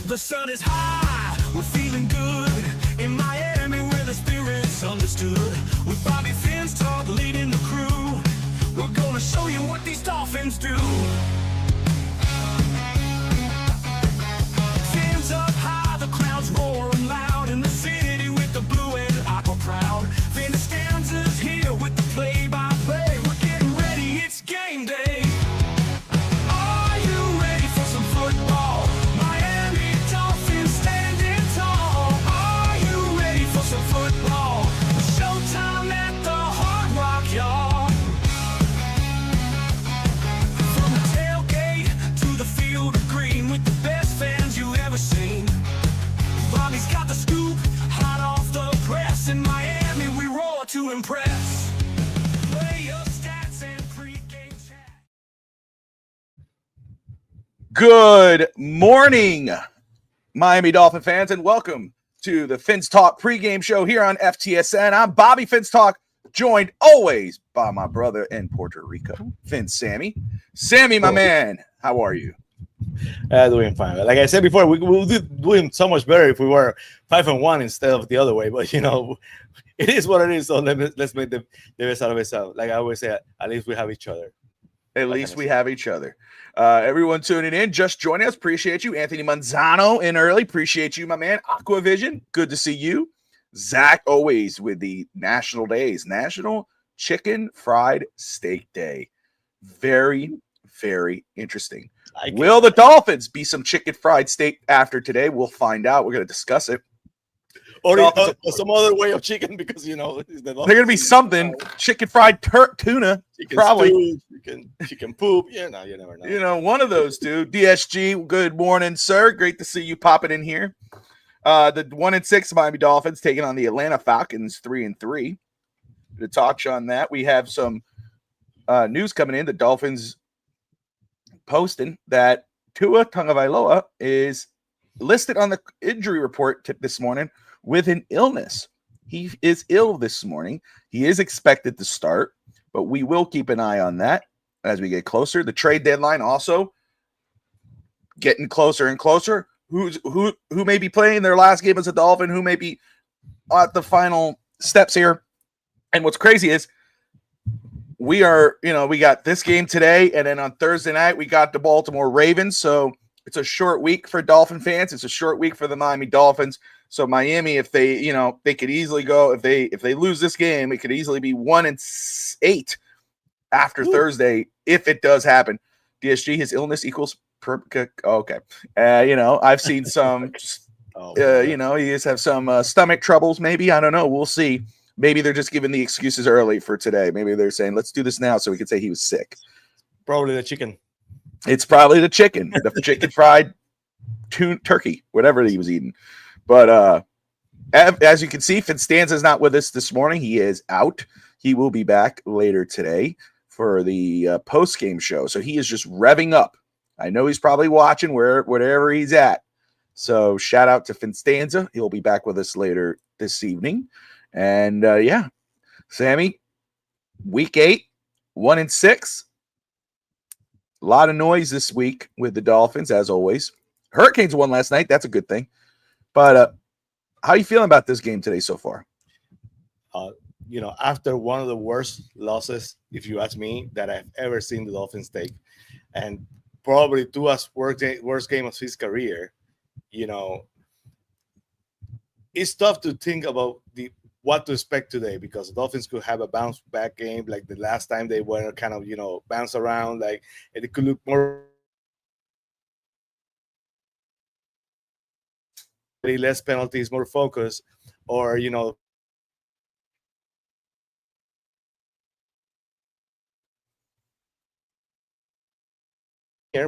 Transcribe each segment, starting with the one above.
The sun is high, we're feeling good in Miami where the spirit's understood. With Bobby Fins talk leading the crew, we're gonna show you what these Dolphins do. Fins up high, the crowd's roaring loud in the city with the blue and aqua proud. Fin stanzas here with the play-by-play. We're getting ready, it's game day. Are you ready for some football? Miami Dolphins standing tall. Are you ready for some football? Showtime at the Hard Rock, y'all. From the tailgate to the field of green with the best fans you ever seen. Bobby's got the scoop, hot off the press. In Miami, we roar to impress. Play your stats and pregame chat. Good morning, Miami Dolphin fans, and welcome to the Fins Talk pregame show here on FTSN. I'm Bobby Fins Talk, joined always by my brother in Puerto Rico, Fins Sammy. Sammy, my man, how are you? Doing fine. Like I said before, we will do doing so much better if we were 5-1 instead of the other way. But you know, it is what it is. So let's make the best out of it. So, like I always say, at least we have each other. At least we have each other. Everyone tuning in, just joining us. Appreciate you. Anthony Manzano in early. Appreciate you, my man. Aquavision, good to see you. Zach, always with the national days. National Chicken Fried Steak Day. Very, very interesting. Will the Dolphins be some chicken fried steak after today? We'll find out. We're going to discuss it. Or some other way of chicken, because you know they're going to be something chicken fried tuna, chicken probably stew, chicken poop. Yeah, no, you never know. You know, one of those two. DSG, good morning, sir. Great to see you popping in here. The 1-6 Miami Dolphins taking on the Atlanta Falcons, 3-3. To touch on that, we have some news coming in. The Dolphins posting that Tua Tagovailoa is listed on the injury report this morning with an illness. He is ill this morning. He is expected to start, but we will keep an eye on that as we get closer. The trade deadline also getting closer and closer. Who may be playing their last game as a Dolphin, who may be at the final steps here. And what's crazy is we got this game today, and then on Thursday night we got the Baltimore Ravens. So it's a short week for Dolphin fans. It's a short week for the Miami Dolphins. So Miami, if they could easily go, if they lose this game, it could easily be 1-8 after Thursday if it does happen. DSG, his illness equals okay. I've seen some. He just have some stomach troubles. Maybe, I don't know. We'll see. Maybe they're just giving the excuses early for today. Maybe they're saying, let's do this now so we can say he was sick. Probably the chicken. It's probably the chicken, the chicken fried turkey, whatever he was eating. But as you can see, Finstanza's not with us this morning. He is out. He will be back later today for the post-game show. So he is just revving up. I know he's probably watching wherever he's at. So shout out to Finstanza. He'll be back with us later this evening. And Sammy, week 8, 1-6. A lot of noise this week with the Dolphins, as always. Hurricanes won last night. That's a good thing. But how are you feeling about this game today so far? After one of the worst losses, if you ask me, that I've ever seen the Dolphins take, and probably Tua's worst game of his career, it's tough to think about what to expect today, because the Dolphins could have a bounce back game like the last time they were kind of, bounce around, like it could look more less penalties, more focus, or, here,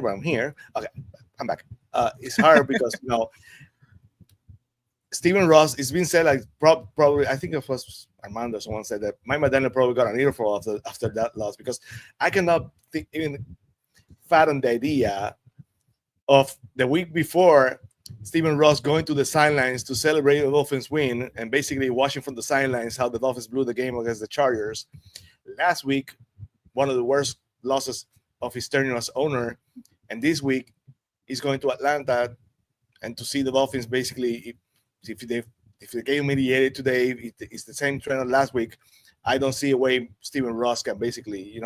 but I'm here. Okay, I'm back. It's hard because, Stephen Ross, it's been said, like, probably, I think it was Armando, someone said that Mike McDaniel probably got an earful after that loss, because I cannot even fathom the idea of the week before Stephen Ross going to the sidelines to celebrate the Dolphins win and basically watching from the sidelines how the Dolphins blew the game against the Chargers. Last week, one of the worst losses of his tenure as owner. And this week, he's going to Atlanta, and to see the Dolphins basically, if the game mediated today, it's the same trend as last week. I don't see a way Stephen Ross can basically,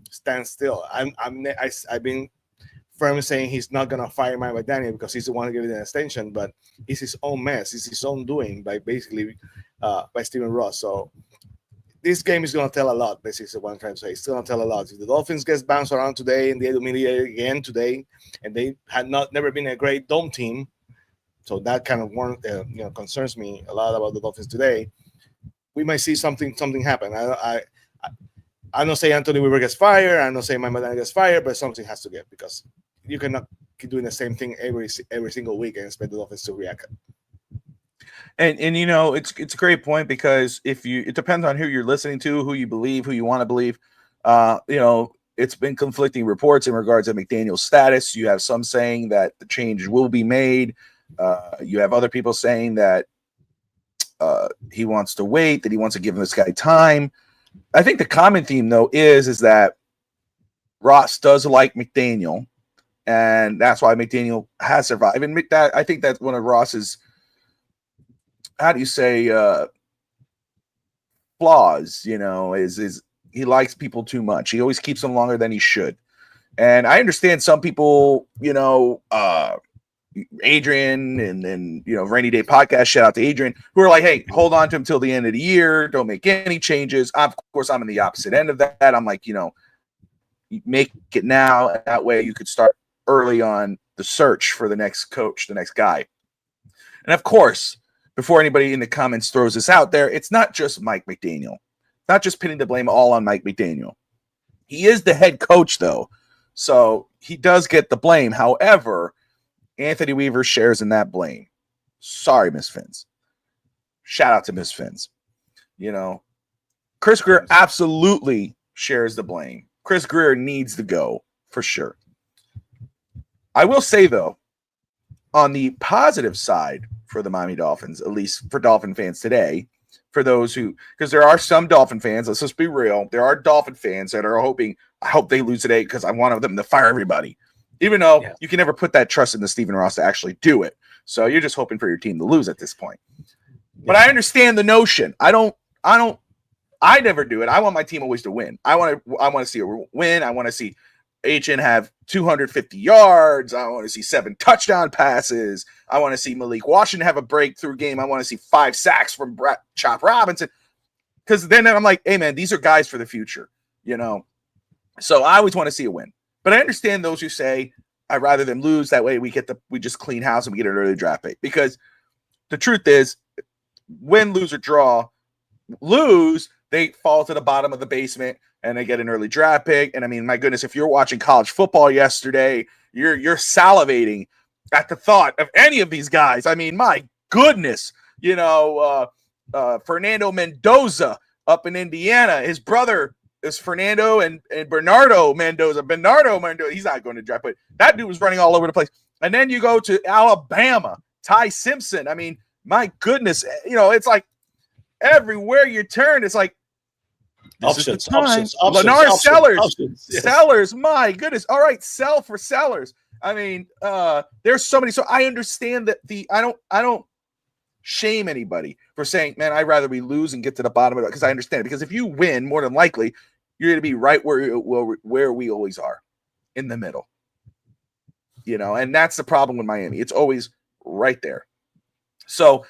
stand still. I've been firmly saying he's not gonna fire Mike McDaniel because he's the one giving an extension, but it's his own mess. It's his own doing by Stephen Ross. So this game is going to tell a lot, basically, is what I'm trying to say. It's going to tell a lot. If the Dolphins get bounced around today and they humiliated again today, and they had never been a great dome team, so that kind of concerns me a lot about the Dolphins today. We might see something happen. I don't say Anthony Weaver gets fired. I don't say Mike McDaniel gets fired, but something has to get, because you cannot keep doing the same thing every single week and expect the Dolphins to react. And it's a great point, because it depends on who you're listening to, who you believe, who you want to believe. It's been conflicting reports in regards to McDaniel's status. You have some saying that the change will be made. You have other people saying that he wants to wait, that he wants to give this guy time. I think the common theme, though, is that Ross does like McDaniel, and that's why McDaniel has survived. And I think that's one of Ross's, how do you say, flaws, is he likes people too much. He always keeps them longer than he should. And I understand some people, Adrian and Rainy Day Podcast, shout out to Adrian, who are like, hey, hold on to him till the end of the year. Don't make any changes. Of course, I'm in the opposite end of that. I'm like, make it now. And that way you could start early on the search for the next coach, the next guy. And of course, before anybody in the comments throws this out there, it's not just Mike McDaniel. Not just pinning the blame all on Mike McDaniel. He is the head coach, though, so he does get the blame. However, Anthony Weaver shares in that blame. Sorry, Miss Phins. Shout out to Miss Phins. Chris Grier absolutely shares the blame. Chris Grier needs to go, for sure. I will say, though, on the positive side for the Miami Dolphins, at least for Dolphin fans today, for those because there are some Dolphin fans, let's just be real, there are Dolphin fans that are hoping, I hope they lose today because I want them to fire everybody. Even though you can never put that trust in the Stephen Ross to actually do it. So you're just hoping for your team to lose at this point. But I understand the notion. I never do it. I want my team always to win. I want to see a win. I want to see HN have 250 yards. I want to see 7 touchdown passes. I want to see Malik Washington have a breakthrough game. I want to see 5 sacks from Chop Robinson. Because then I'm like, hey, man, these are guys for the future, So I always want to see a win. But I understand those who say, I'd rather them lose. That way we just clean house and we get an early draft pick. Because the truth is, win, lose, or draw, lose, they fall to the bottom of the basement and they get an early draft pick. And I mean, my goodness, if you're watching college football yesterday, you're salivating at the thought of any of these guys. I mean, my goodness, Fernando Mendoza up in Indiana, his brother is Fernando and Bernardo Mendoza. Bernardo Mendoza, he's not going to draft, but that dude was running all over the place. And then you go to Alabama, Ty Simpson. I mean, my goodness, it's like everywhere you turn, it's like options. Leonard Sellers, my goodness. All right, sell for Sellers. I mean, there's so many. So I understand that I don't shame anybody for saying, man, I'd rather we lose and get to the bottom of it, because I understand it. Because if you win, more than likely, you're going to be right where we always are, in the middle. And that's the problem with Miami. It's always right there. So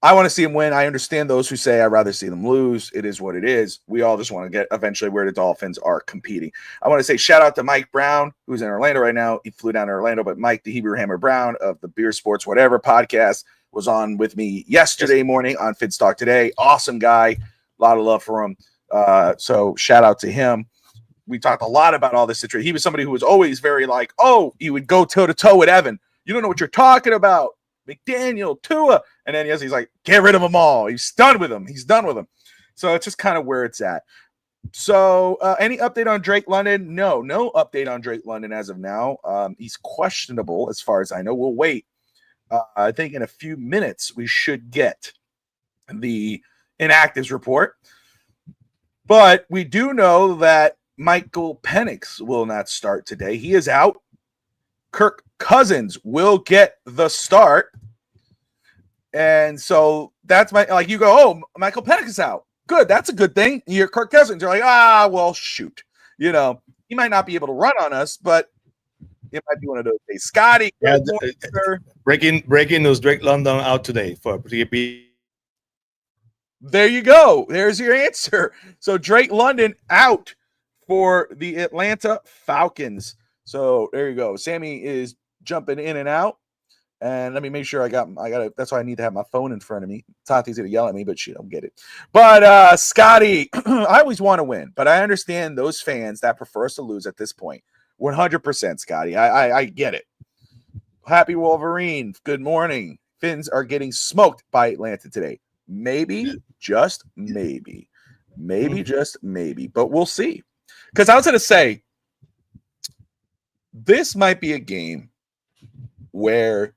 I want to see them win. I understand those who say I'd rather see them lose. It is what it is. We all just want to get eventually where the Dolphins are competing. I want to say shout out to Mike Brown, who's in Orlando right now. He flew down to Orlando, but Mike, the Hebrew Hammer Brown of the Beer Sports Whatever podcast, was on with me yesterday morning on Phins Talk Today. Awesome guy. A lot of love for him. So shout out to him. We talked a lot about all this situation. He was somebody who was always very like, he would go toe-to-toe with Evan. You don't know what you're talking about. McDaniel, Tua. And then he's like, get rid of them all. He's done with them. So it's just kind of where it's at. So any update on Drake London? No update on Drake London as of now. He's questionable as far as I know. We'll wait. I think in a few minutes we should get the inactives report. But we do know that Michael Penix will not start today. He is out. Kirk Cousins will get the start. And so that's you go, oh, Michael Penix is out. Good. That's a good thing. You're Kirk Cousins. You're like, well, shoot. He might not be able to run on us, but it might be one of those days. Scotty, Yeah, morning, sir. breaking news: Drake London out today for There you go. There's your answer. So Drake London out for the Atlanta Falcons. So there you go. Sammy is jumping in and out. And let me make sure I got it. That's why I need to have my phone in front of me. Tati's going to yell at me, but she don't get it. But Scotty, I always want to win, but I understand those fans that prefer us to lose at this point. 100%, Scotty. I get it. Happy Wolverine. Good morning. Phins are getting smoked by Atlanta today. Maybe, just maybe. Maybe, just maybe. But we'll see. Because I was going to say, this might be a game where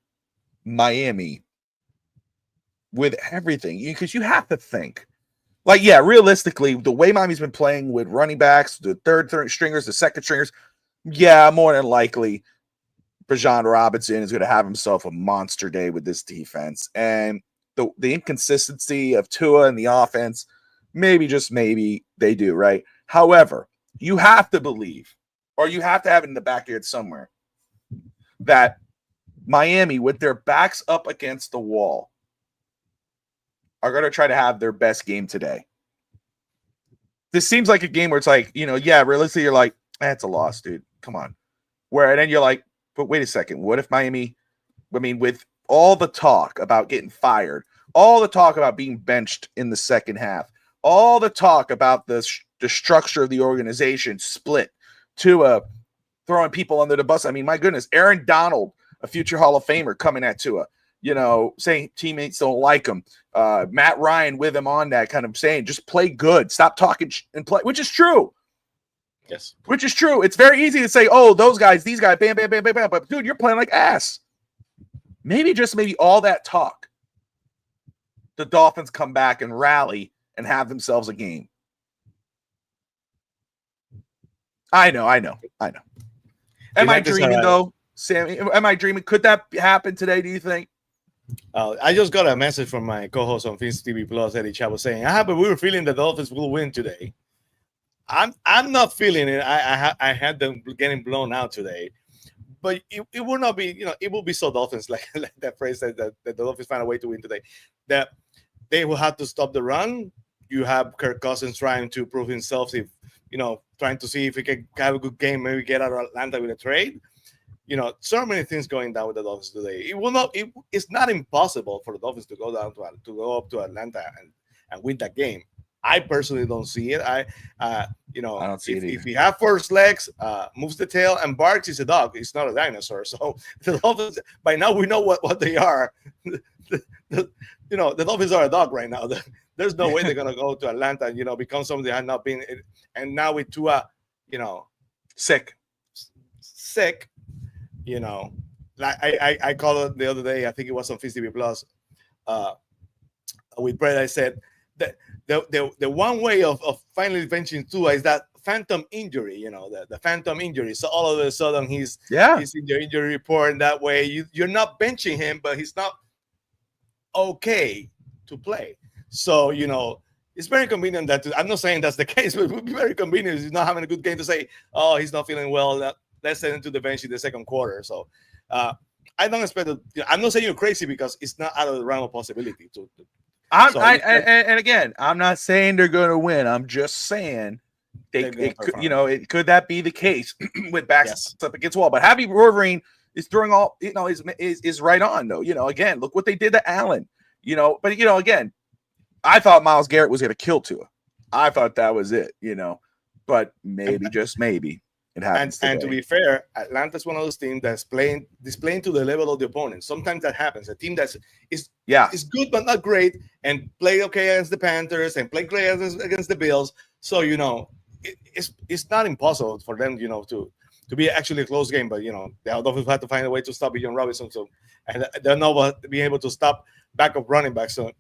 Miami, with everything, because you have to think, realistically, the way Miami's been playing with running backs, the third stringers, the second stringers, more than likely, Bijan Robinson is going to have himself a monster day with this defense. And the inconsistency of Tua and the offense, maybe, just maybe, they do, right? However, you have to believe, or you have to have it in the backyard somewhere, that Miami, with their backs up against the wall, are going to try to have their best game today. This seems like a game where it's like, realistically, you're like, that's a loss, dude. Come on. And then you're like, but wait a second. What if Miami, with all the talk about getting fired, all the talk about being benched in the second half, all the talk about the structure of the organization split, Tua throwing people under the bus. My goodness, Aaron Donald, a future Hall of Famer, coming at Tua, saying teammates don't like him. Matt Ryan with him on that, kind of saying, just play good, stop talking and play, which is true. Yes. Which is true. It's very easy to say, oh, those guys, these guys, bam, bam, bam, bam, bam. But dude, you're playing like ass. Maybe, just maybe, all that talk, the Dolphins come back and rally and have themselves a game. I know. Am I dreaming, though, Sammy? Am I dreaming? Could that happen today, do you think? I just got a message from my co-host on Phins TV Plus, Eddie Chavo, saying, but we were feeling the Dolphins will win today. I'm not feeling it. I had them getting blown out today. But it will not be, it will be so Dolphins, like that phrase that the Dolphins find a way to win today, that they will have to stop the run. You have Kirk Cousins trying to prove himself, trying to see if he can have a good game, maybe get out of Atlanta with a trade. So many things going down with the Dolphins today. It's not impossible for the Dolphins to go up to Atlanta and win that game. I personally don't see it. I don't see it either. If he have first legs, moves the tail and barks, he's a dog. He's not a dinosaur. So the Dolphins, by now we know what they are. The Dolphins are a dog right now. There's no way they're gonna go to Atlanta and become something they had not been. And now with Tua, sick. Like I called it the other day. I think it was on Phins TV Plus. With Brett, I said that the one way of finally benching Tua is that phantom injury, the phantom injury. So all of a sudden he's in the injury report, and that way you're not benching him, but he's not okay to play. So it's very convenient that I'm not saying that's the case, but it would be very convenient if he's not having a good game to say, oh, he's not feeling well. Let's send him to the bench in the second quarter. So I don't expect it. I'm not saying you're crazy, because it's not out of the realm of possibility to. And again, I'm not saying they're going to win. I'm just saying could that be the case with backs up against wall? But Happy Wolverine is throwing all, is right on though. Again, look what they did to Allen. But again, I thought Myles Garrett was going to kill Tua. I thought that was it. But maybe, just maybe, it happens. And to be fair, Atlanta's one of those teams that's displaying to the level of the opponent. Sometimes that happens. A team is good but not great, and play okay against the Panthers and play great against the Bills. So it's not impossible for them to be actually a close game. But the Dolphins had to find a way to stop Bijan Robinson. So and they're not being able to stop backup running backs. So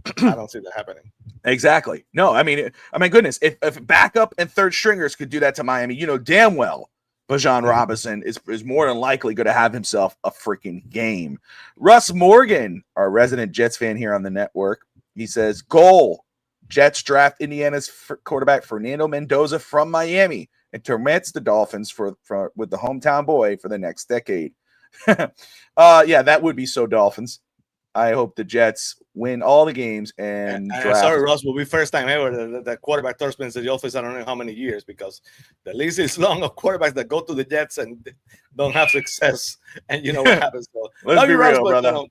I don't see that happening. Exactly. No, I mean, my goodness, if backup and third stringers could do that to Miami, you know damn well Bijan Robinson is more than likely going to have himself a freaking game. Russ Morgan, our resident Jets fan here on the network, he says, goal, Jets draft Indiana's quarterback Fernando Mendoza from Miami and torments the Dolphins for with the hometown boy for the next decade. Yeah, that would be so Dolphins. I hope the Jets win all the games and draft. Sorry, Ross, will be first time ever the quarterback torments the Dolphins. I don't know how many years, because the list is long of quarterbacks that go to the Jets and don't have success. And you know what happens. So, Let's be real, brother. You know,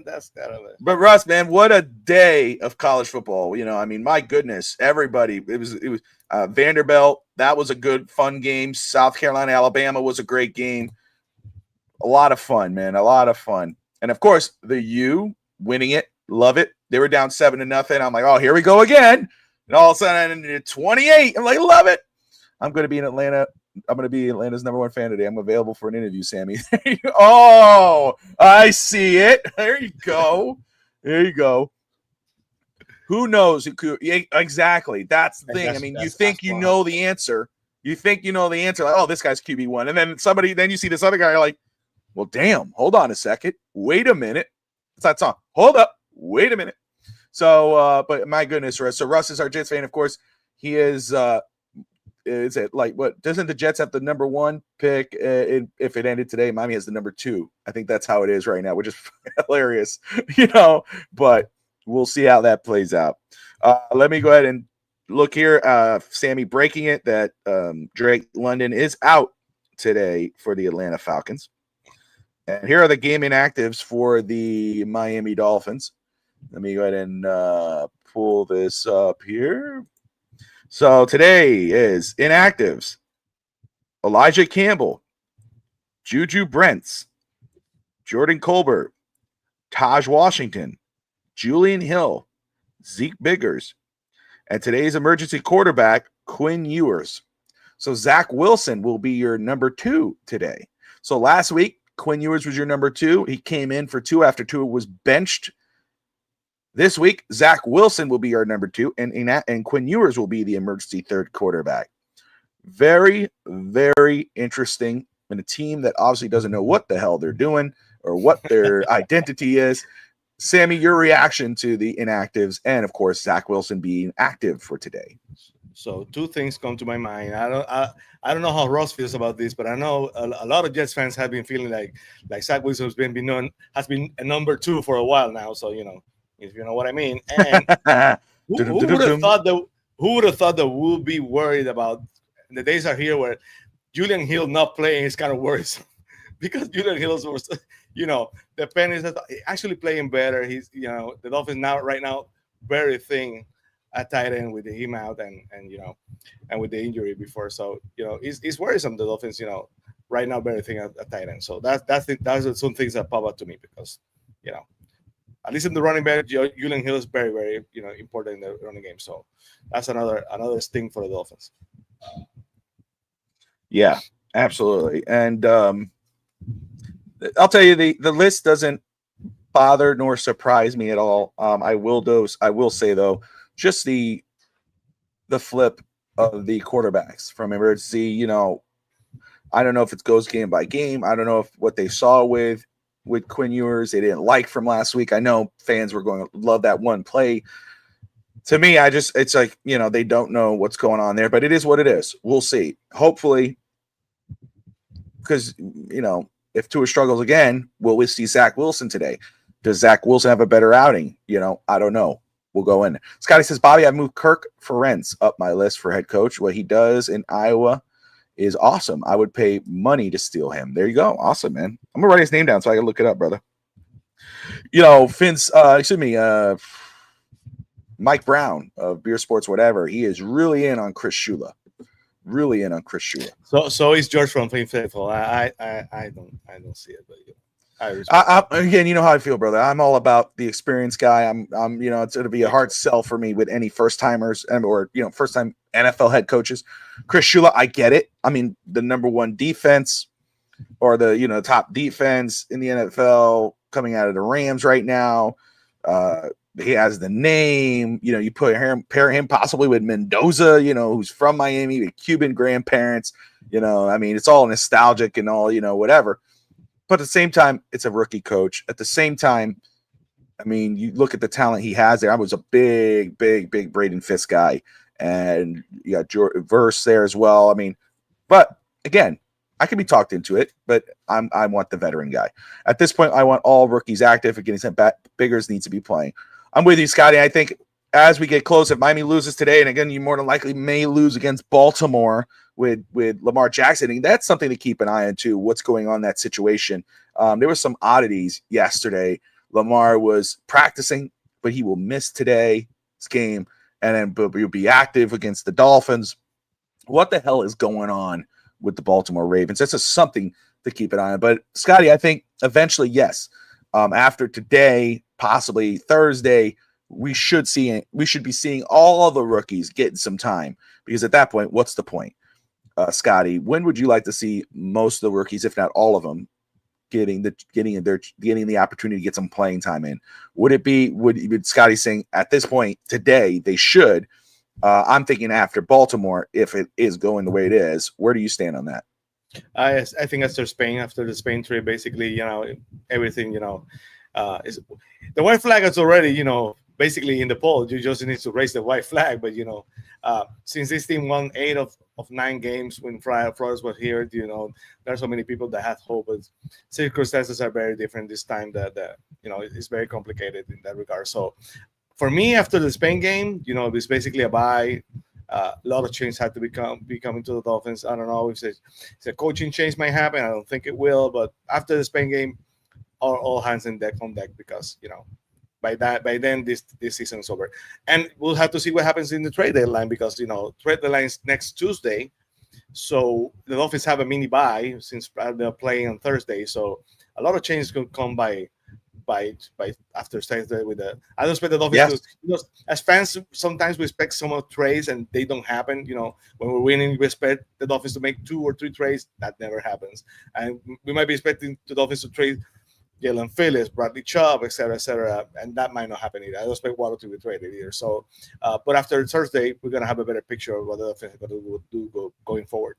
that's kind of it. But Russ, man, what a day of college football. You know, I mean, my goodness, everybody. It was Vanderbilt. That was a good, fun game. South Carolina, Alabama was a great game. A lot of fun, man. A lot of fun. And of course, the U winning it, love it. They were down 7-0. I'm like, oh, here we go again. And all of a sudden, I 28. I'm like, love it. I'm going to be in Atlanta. I'm going to be Atlanta's #1 fan today. I'm available for an interview, Sammy. Oh, I see it. There you go. There you go. Who knows? Exactly. That's the thing. I mean, you think you know the answer. You think you know the answer. Like, oh, this guy's QB1. And then you see this other guy, you're like, well, damn, hold on a second. Wait a minute. It's that song. Hold up. Wait a minute. So, but my goodness, Russ. So Russ is our Jets fan, of course. He is it like what? Doesn't the Jets have the #1 pick? If it ended today, Miami has the #2. I think that's how it is right now, which is hilarious, you know. But we'll see how that plays out. Let me go ahead and look here. Sammy breaking it that Drake London is out today for the Atlanta Falcons. And here are the game inactives for the Miami Dolphins. Let me go ahead and pull this up here. So today is inactives: Elijah Campbell, Juju Brents, Jordan Colbert, Taj Washington, Julian Hill, Zeke Biggers, and today's emergency quarterback, Quinn Ewers. So Zach Wilson will be your #2 today. So last week, Quinn Ewers was your #2. He came in for 2 after 2 was benched. This week, Zach Wilson will be our #2, and Quinn Ewers will be the emergency third quarterback. Very, very interesting. And a team that obviously doesn't know what the hell they're doing or what their identity is. Sammy, your reaction to the inactives and, of course, Zach Wilson being active for today. So 2 things come to my mind. I don't know how Ross feels about this, but I know a lot of Jets fans have been feeling like Zach Wilson has been a #2 for a while now. So, you know, if you know what I mean. And who would have thought that we'll be worried about? The days are here where Julian Hill not playing is kind of worrisome, because Julian Hill was, you know, the pen is actually playing better. He's, you know, the Dolphins right now very thin at tight end with him out and you know, and with the injury before. So, you know, it's worrisome, the Dolphins, you know, right now very thin at tight end. So that's some things that pop up to me, because, you know, at least in the running back, Julian Hill is very, very, you know, important in the running game. So that's another sting for the Dolphins. Yeah, absolutely. And I'll tell you, the list doesn't bother nor surprise me at all. I will say though, just the flip of the quarterbacks from emergency, you know, I don't know if it goes game by game. I don't know if what they saw with Quinn Ewers they didn't like from last week. I know fans were going to love that one play. To me, it's like, you know, they don't know what's going on there, but it is what it is. We'll see. Hopefully, because, you know, if Tua struggles again, will we see Zach Wilson today? Does Zach Wilson have a better outing? You know, I don't know. We'll go in. Scotty says, Bobby, I moved Kirk Ferentz up my list for head coach. What he does in Iowa is awesome. I would pay money to steal him. There you go. Awesome, man. I'm going to write his name down so I can look it up, brother. You know, Mike Brown of Beer Sports, whatever. He is really in on Chris Shula. Really in on Chris Shula. So is George from Fame Faithful. I don't see it, but yeah. Again, you know how I feel, brother. I'm all about the experienced guy. I'm you know, it's going to be a hard sell for me with any first timers or, you know, first time NFL head coaches. Chris Shula, I get it. I mean, the #1 defense or the, you know, top defense in the NFL coming out of the Rams right now. he has the name. You pair him possibly with Mendoza, who's from Miami, with Cuban grandparents. I mean, it's all nostalgic and all, whatever. But at the same time, it's a rookie coach. At the same time, I mean, you look at the talent he has there. I was a big Braden Fisk guy, and you got Verse there as well. I mean, but again, I can be talked into it, but I want the veteran guy. At this point, I want all rookies active and getting sent back. Biggers needs to be playing. I'm with you, Scotty. I think as we get close, if Miami loses today, and again, you more than likely may lose against Baltimore with Lamar Jackson, and that's something to keep an eye on too. What's going on in that situation? There were some oddities yesterday. Lamar was practicing, but he will miss today's game, and then he'll be active against the Dolphins. What the hell is going on with the Baltimore Ravens? That's just something to keep an eye on. But Scotty, I think eventually, yes, after today, possibly Thursday, we should be seeing all of the rookies getting some time, because at that point, what's the point? Scotty, when would you like to see most of the rookies, if not all of them, getting the opportunity to get some playing time in? Would Scotty saying at this point today they should? I'm thinking after Baltimore, if it is going the way it is. Where do you stand on that? I think after the Spain trip, basically, everything, is the white flag is already, basically in the poll. You just need to raise the white flag. But since this team won 8 of 9 games when Flores was here, there's so many people that had hope, but circumstances are very different this time. That it's very complicated in that regard. So for me, after the Spain game, it's basically a bye. A lot of change had to be coming to the Dolphins. I don't know if it's a coaching change might happen. I don't think it will. But after the Spain game, all hands on deck because by then this season is over, and we'll have to see what happens in the trade deadline, because trade deadline is next Tuesday. So the Dolphins have a mini bye since they're playing on Thursday. So a lot of changes could come by after Thursday with the. I don't expect the Dolphins to, as fans, sometimes we expect some of trades and they don't happen. When we're winning, we expect the Dolphins to make 2 or 3 trades. That never happens. And we might be expecting the Dolphins to trade Jalen Phillips, Bradley Chubb, etc., and that might not happen either. I don't expect Waddle to be traded either. So, but after Thursday, we're going to have a better picture of what the Dolphins are going to do going forward.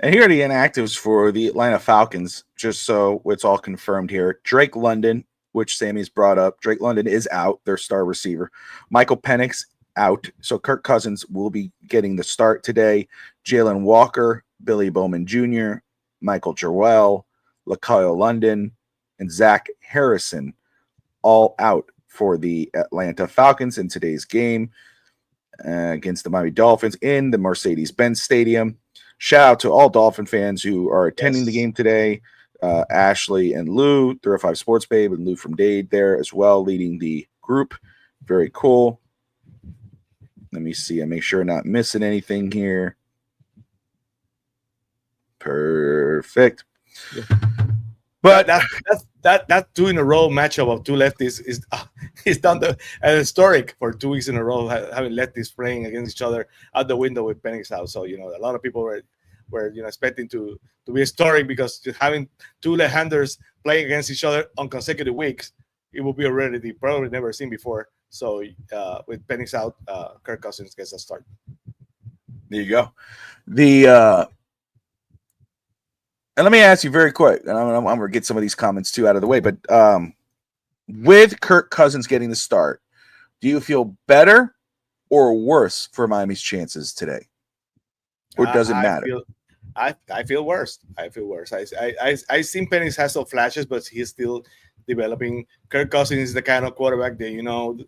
And here are the inactives for the Atlanta Falcons, just so it's all confirmed here. Drake London, which Sammy's brought up. Drake London is out, their star receiver. Michael Penix out. So Kirk Cousins will be getting the start today. Jalen Walker, Billy Bowman Jr., Michael Jarwell, LaKyle London, and Zach Harrison all out for the Atlanta Falcons in today's game against the Miami Dolphins in the Mercedes-Benz Stadium. Shout out to all Dolphin fans who are attending the game today. Ashley and Lou, 305 Sports Babe, and Lou from Dade there as well, leading the group. Very cool. Let me see. I make sure I'm not missing anything here. Perfect. Yeah. But that 2 in a row matchup of 2 lefties is done historic for 2 weeks in a row, having lefties playing against each other out the window with Penix out. So a lot of people were expecting to be historic, because just having 2 left-handers playing against each other on consecutive weeks, it will be a rarity probably never seen before. So with Penix out, Kirk Cousins gets a start. There you go. And let me ask you very quick, and I'm going to get some of these comments too out of the way, but with Kirk Cousins getting the start, do you feel better or worse for Miami's chances today? Or does it matter? I feel worse. I seen Penix has some flashes, but he's still developing. Kirk Cousins is the kind of quarterback that,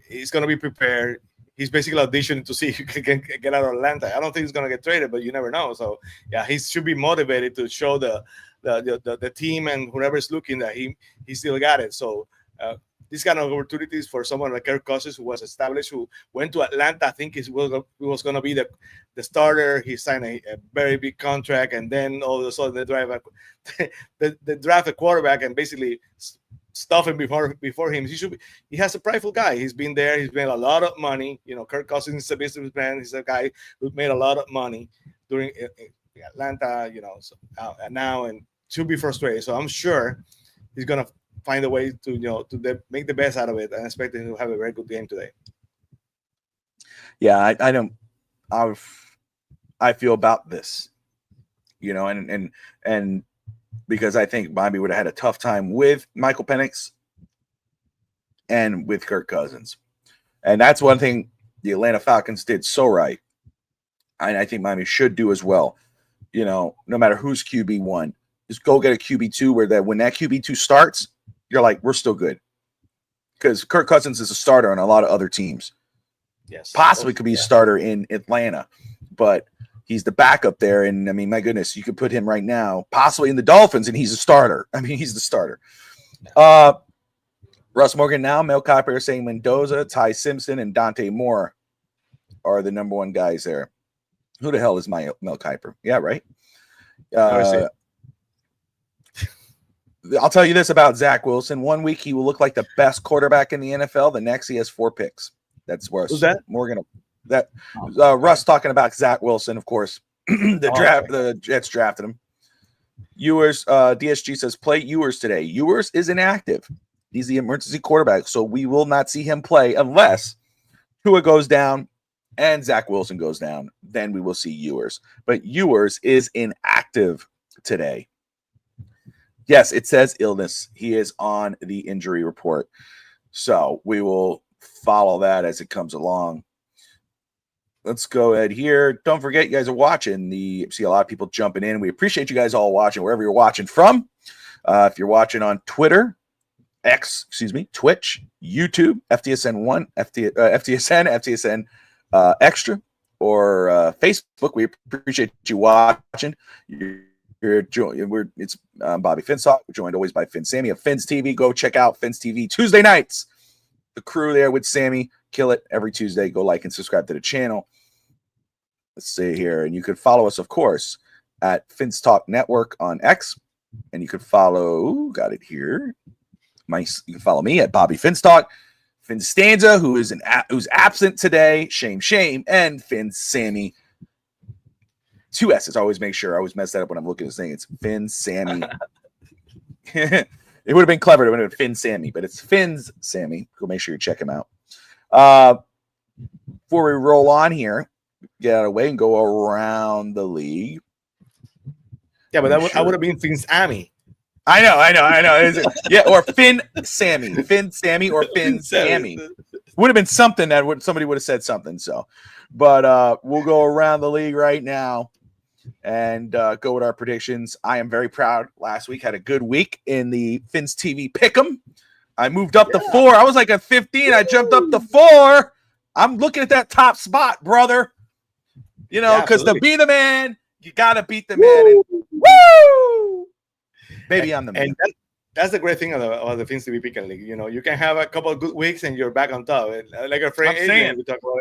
he's going to be prepared. He's basically auditioning to see if he can get out of Atlanta. I don't think he's going to get traded, but you never know. So, yeah, he should be motivated to show the team and whoever's looking that he still got it. So, these kind of opportunities for someone like Kirk Cousins, who was established, who went to Atlanta, I think he was going to be the starter. He signed a very big contract, and then all of a sudden they draft a quarterback and basically stuff him before him. He has a prideful guy. He's been there. He's made a lot of money. Kirk Cousins is a businessman. He's a guy who made a lot of money during Atlanta. So now and should be frustrated. So I'm sure he's gonna find a way to make the best out of it, and expect him to have a very good game today. Yeah, I don't. I feel about this, and because I think Miami would have had a tough time with Michael Penix and with Kirk Cousins, and that's one thing the Atlanta Falcons did so right, and I think Miami should do as well. No matter who's QB1, just go get a QB2 where when that QB2 starts, you're like, we're still good, because Kirk Cousins is a starter on a lot of other teams. Yes, possibly could be a starter in Atlanta, but he's the backup there. And I mean, my goodness, you could put him right now, possibly in the Dolphins, and he's a starter. I mean, he's the starter. Russ Morgan now, Mel Kiper saying Mendoza, Ty Simpson, and Dante Moore are the number one guys there. Who the hell is Mel Kiper? Yeah, right. I'll tell you this about Zach Wilson. 1 week he will look like the best quarterback in the NFL. The next he has 4 picks. That's Russ. Who's that? Morgan. Russ talking about Zach Wilson, of course. The Jets drafted him. Ewers, DSG says play Ewers today. Ewers is inactive. He's the emergency quarterback, so we will not see him play unless Tua goes down and Zach Wilson goes down. Then we will see Ewers. But Ewers is inactive today. Yes, it says illness. He is on the injury report. So we will follow that as it comes along. Let's go ahead here. Don't forget, you guys are watching. See a lot of people jumping in. We appreciate you guys all watching wherever you're watching from. If you're watching on Twitch, YouTube, FTSN1, FTSN Extra, or Facebook, we appreciate you watching. It's Bobby Finstock. We're joined always by Sammy of Phins TV. Go check out Phins TV Tuesday nights. The crew there with Sammy, kill it every Tuesday. Go like and subscribe to the channel. Let's see here. And you can follow us, of course, at Finstock Network on X. And you can follow, got it here. You can follow me at Bobby Finstock, Finstanza, who's absent today. Shame. And Fin Sammy. 2 S's. I always mess that up when I'm looking at this thing. It's Fin Sammy. It would have been clever to have been Fin Sammy, but it's Fins Sammy. Go make sure you check him out. Before we roll on here, get out of the way and go around the league. Yeah, but I would have been Fin Sammy. I know. Yeah, or Fin Sammy, or Fin Sammy. Would have been something somebody would have said something. So, but we'll go around the league right now and go with our predictions. I am very proud. Last week had a good week in the Fins TV Pick'em. I moved up to 4. I was like at 15. I jumped up to 4. I'm looking at that top spot, brother. Because to be the man, you got to beat the man. Woo! Baby, I'm the man. And that's the great thing about the Fins TV Pick'em League. You can have a couple of good weeks and you're back on top. Like our friend Adrian, we talk about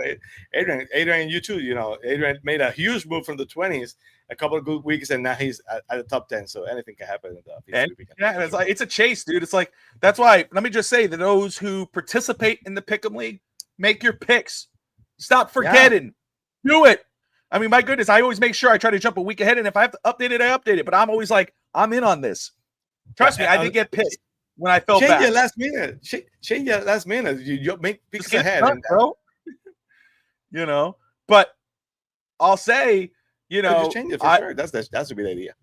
Adrian, you too. Adrian made a huge move from the 20s, a couple of good weeks, and now he's at the top 10. So anything can happen in the Fins TV Pick'em. Yeah, it's like it's a chase, dude. It's like that's why. Let me just say that those who participate in the Pick'em League, make your picks. Stop forgetting. Yeah. Do it. I mean, my goodness, I always make sure I try to jump a week ahead, and if I have to update it, I update it. But I'm always like, I'm in on this. Trust me, I did get pissed when I felt change bad. Your last minute. Change your last minute. You make picks ahead, bro. But I'll say, just change it for sure. That's a good idea.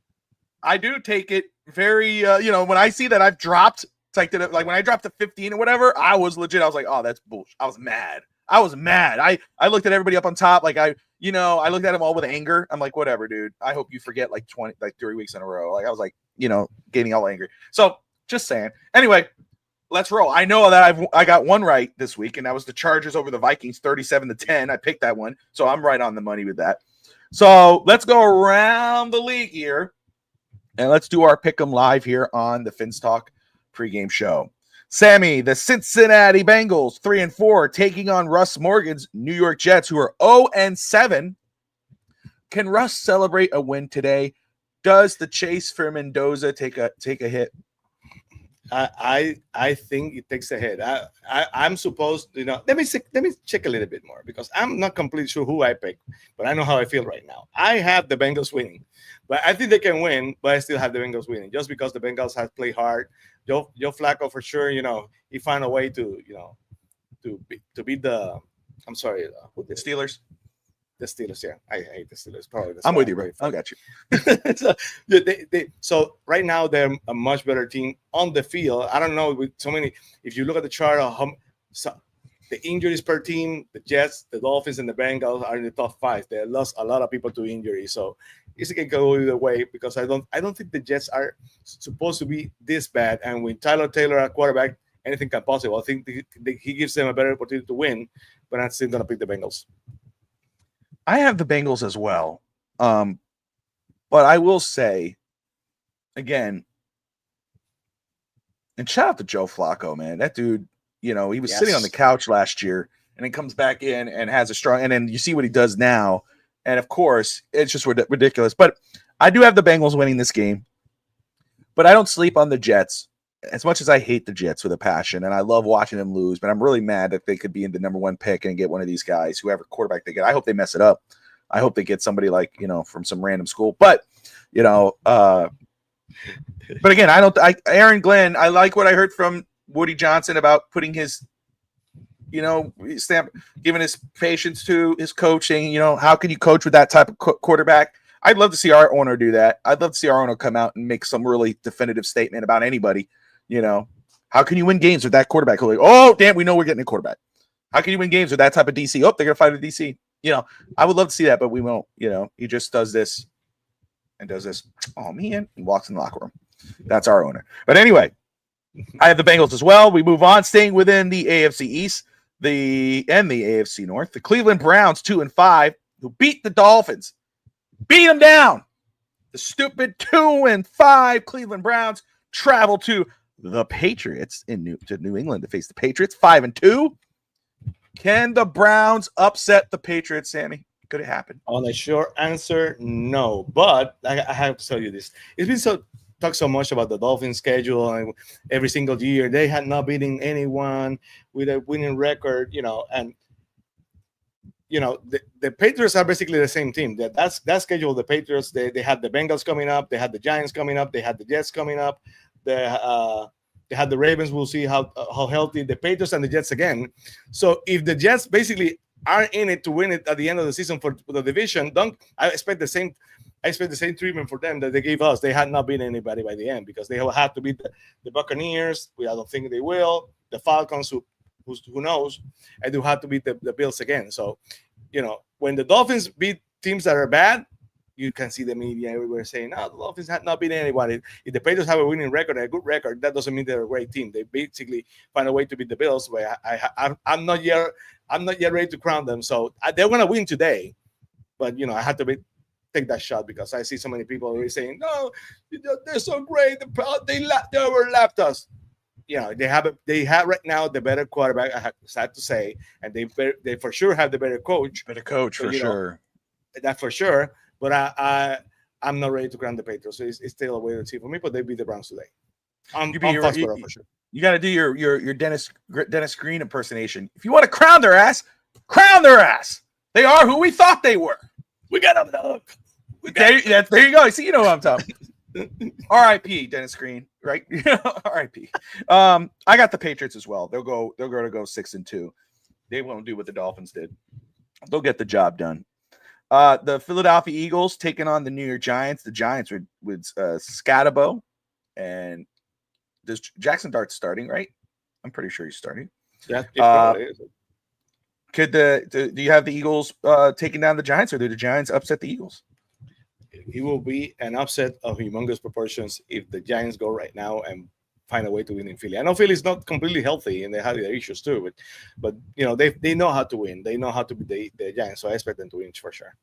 I do take it very, when I see that I've dropped, like when I dropped to 15 or whatever, I was legit. I was like, oh, that's bullshit. I was mad. I looked at everybody up on top, like I looked at them all with anger. I'm like, whatever, dude. I hope you forget like 3 weeks in a row. Like I was like, getting all angry. So just saying. Anyway, let's roll. I know that I got one right this week, and that was the Chargers over the Vikings, 37-10. I picked that one, so I'm right on the money with that. So let's go around the league here, and let's do our pick 'em live here on the Finstock pregame show. Sammy, the Cincinnati Bengals, 3-4, taking on Russ Morgan's New York Jets, who are 0-7. Can Russ celebrate a win today? Does the chase for Mendoza take a hit? I think it takes a hit. I'm supposed, let me check a little bit more because I'm not completely sure who I picked, but I know how I feel right now. I have the Bengals winning, but I think they can win, but I still have the Bengals winning just because the Bengals have played hard. Joe Flacco for sure, he found a way to, to beat the, I'm sorry, who did it? Steelers. The Steelers, yeah. I hate the Steelers. Probably that's I'm why with you, bro. I got you. so, yeah, so right now they're a much better team on the field. I don't know with so many. If you look at the chart of the injuries per team, the Jets, the Dolphins, and the Bengals are in the top 5. They lost a lot of people to injury, so it can go either way because I don't think the Jets are supposed to be this bad. And with Tyler Taylor at quarterback, anything can possible. I think he gives them a better opportunity to win, but I'm still gonna pick the Bengals. I have the Bengals as well. But I will say, again, and shout out to Joe Flacco, man. That dude, he was sitting on the couch last year and then comes back in and has a strong, and then you see what he does now. And of course, it's just ridiculous. But I do have the Bengals winning this game, but I don't sleep on the Jets. As much as I hate the Jets with a passion, and I love watching them lose, but I'm really mad that they could be in the number 1 pick and get one of these guys, whoever quarterback they get. I hope they mess it up. I hope they get somebody like, from some random school. But, but again, Aaron Glenn, I like what I heard from Woody Johnson about putting his, stamp, giving his patience to his coaching. How can you coach with that type of quarterback? I'd love to see our owner do that. I'd love to see our owner come out and make some really definitive statement about anybody. How can you win games with that quarterback? Like, oh, damn, we know we're getting a quarterback. How can you win games with that type of DC? Oh, they're going to fight a DC. I would love to see that, but we won't. He just does this and does this. Oh, man, and walks in the locker room. That's our owner. But anyway, I have the Bengals as well. We move on, staying within the AFC East and the AFC North. The Cleveland Browns, 2-5, who beat the Dolphins. Beat them down. The stupid 2-5 Cleveland Browns travel to the Patriots to New England to face the Patriots, 5-2. Can the Browns upset the Patriots, Sammy? Could it happen? On a short answer, no. But I have to tell you this: it's been talked so much about the Dolphins schedule, and every single year they had not beaten anyone with a winning record, and the Patriots are basically the same team. That schedule, the Patriots, they had the Bengals coming up, they had the Giants coming up, they had the Jets coming up, they had the Ravens. We'll see how healthy the Patriots and the Jets again. So if the Jets basically are in it to win it at the end of the season for the division, I expect the same treatment for them that they gave us. They had not beaten anybody by the end because they will have to beat the Buccaneers. I don't think they will. The Falcons, who knows, and they have to beat the Bills again. So, when the Dolphins beat teams that are bad, you can see the media everywhere saying, "No, the Dolphins had not beaten anybody." If the Patriots have a winning record, a good record, that doesn't mean they're a great team. They basically find a way to beat the Bills. But I'm not yet ready to crown them. So they're going to win today, but I had to take that shot because I see so many people already saying, "No, they're so great. They overlapped us." They have right now the better quarterback. I have sad to say, and they for sure have the better coach. Better coach for sure. That for sure. But I'm not ready to crown the Patriots. So it's still a way to see for me. But they beat the Browns today. On Foxborough for sure. You got to do your Dennis Green impersonation. If you want to crown their ass, crown their ass. They are who we thought they were. We got them the hook. There you go. See, you know what I'm talking. R.I.P. Dennis Green, right? R.I.P. I got the Patriots as well. They're going to go 6-2. They won't do what the Dolphins did. They'll get the job done. The Philadelphia Eagles taking on the New York Giants. The Giants with Scatabo, and does Jackson Dart starting, right? I'm pretty sure he's starting. Yeah, it probably is. Do you have the Eagles taking down the Giants, or do the Giants upset the Eagles? It will be an upset of humongous proportions if the Giants go right now and find a way to win in Philly. I know Philly's not completely healthy and they have their issues too, but they know how to win. They know how to beat the Giants, so I expect them to win for sure.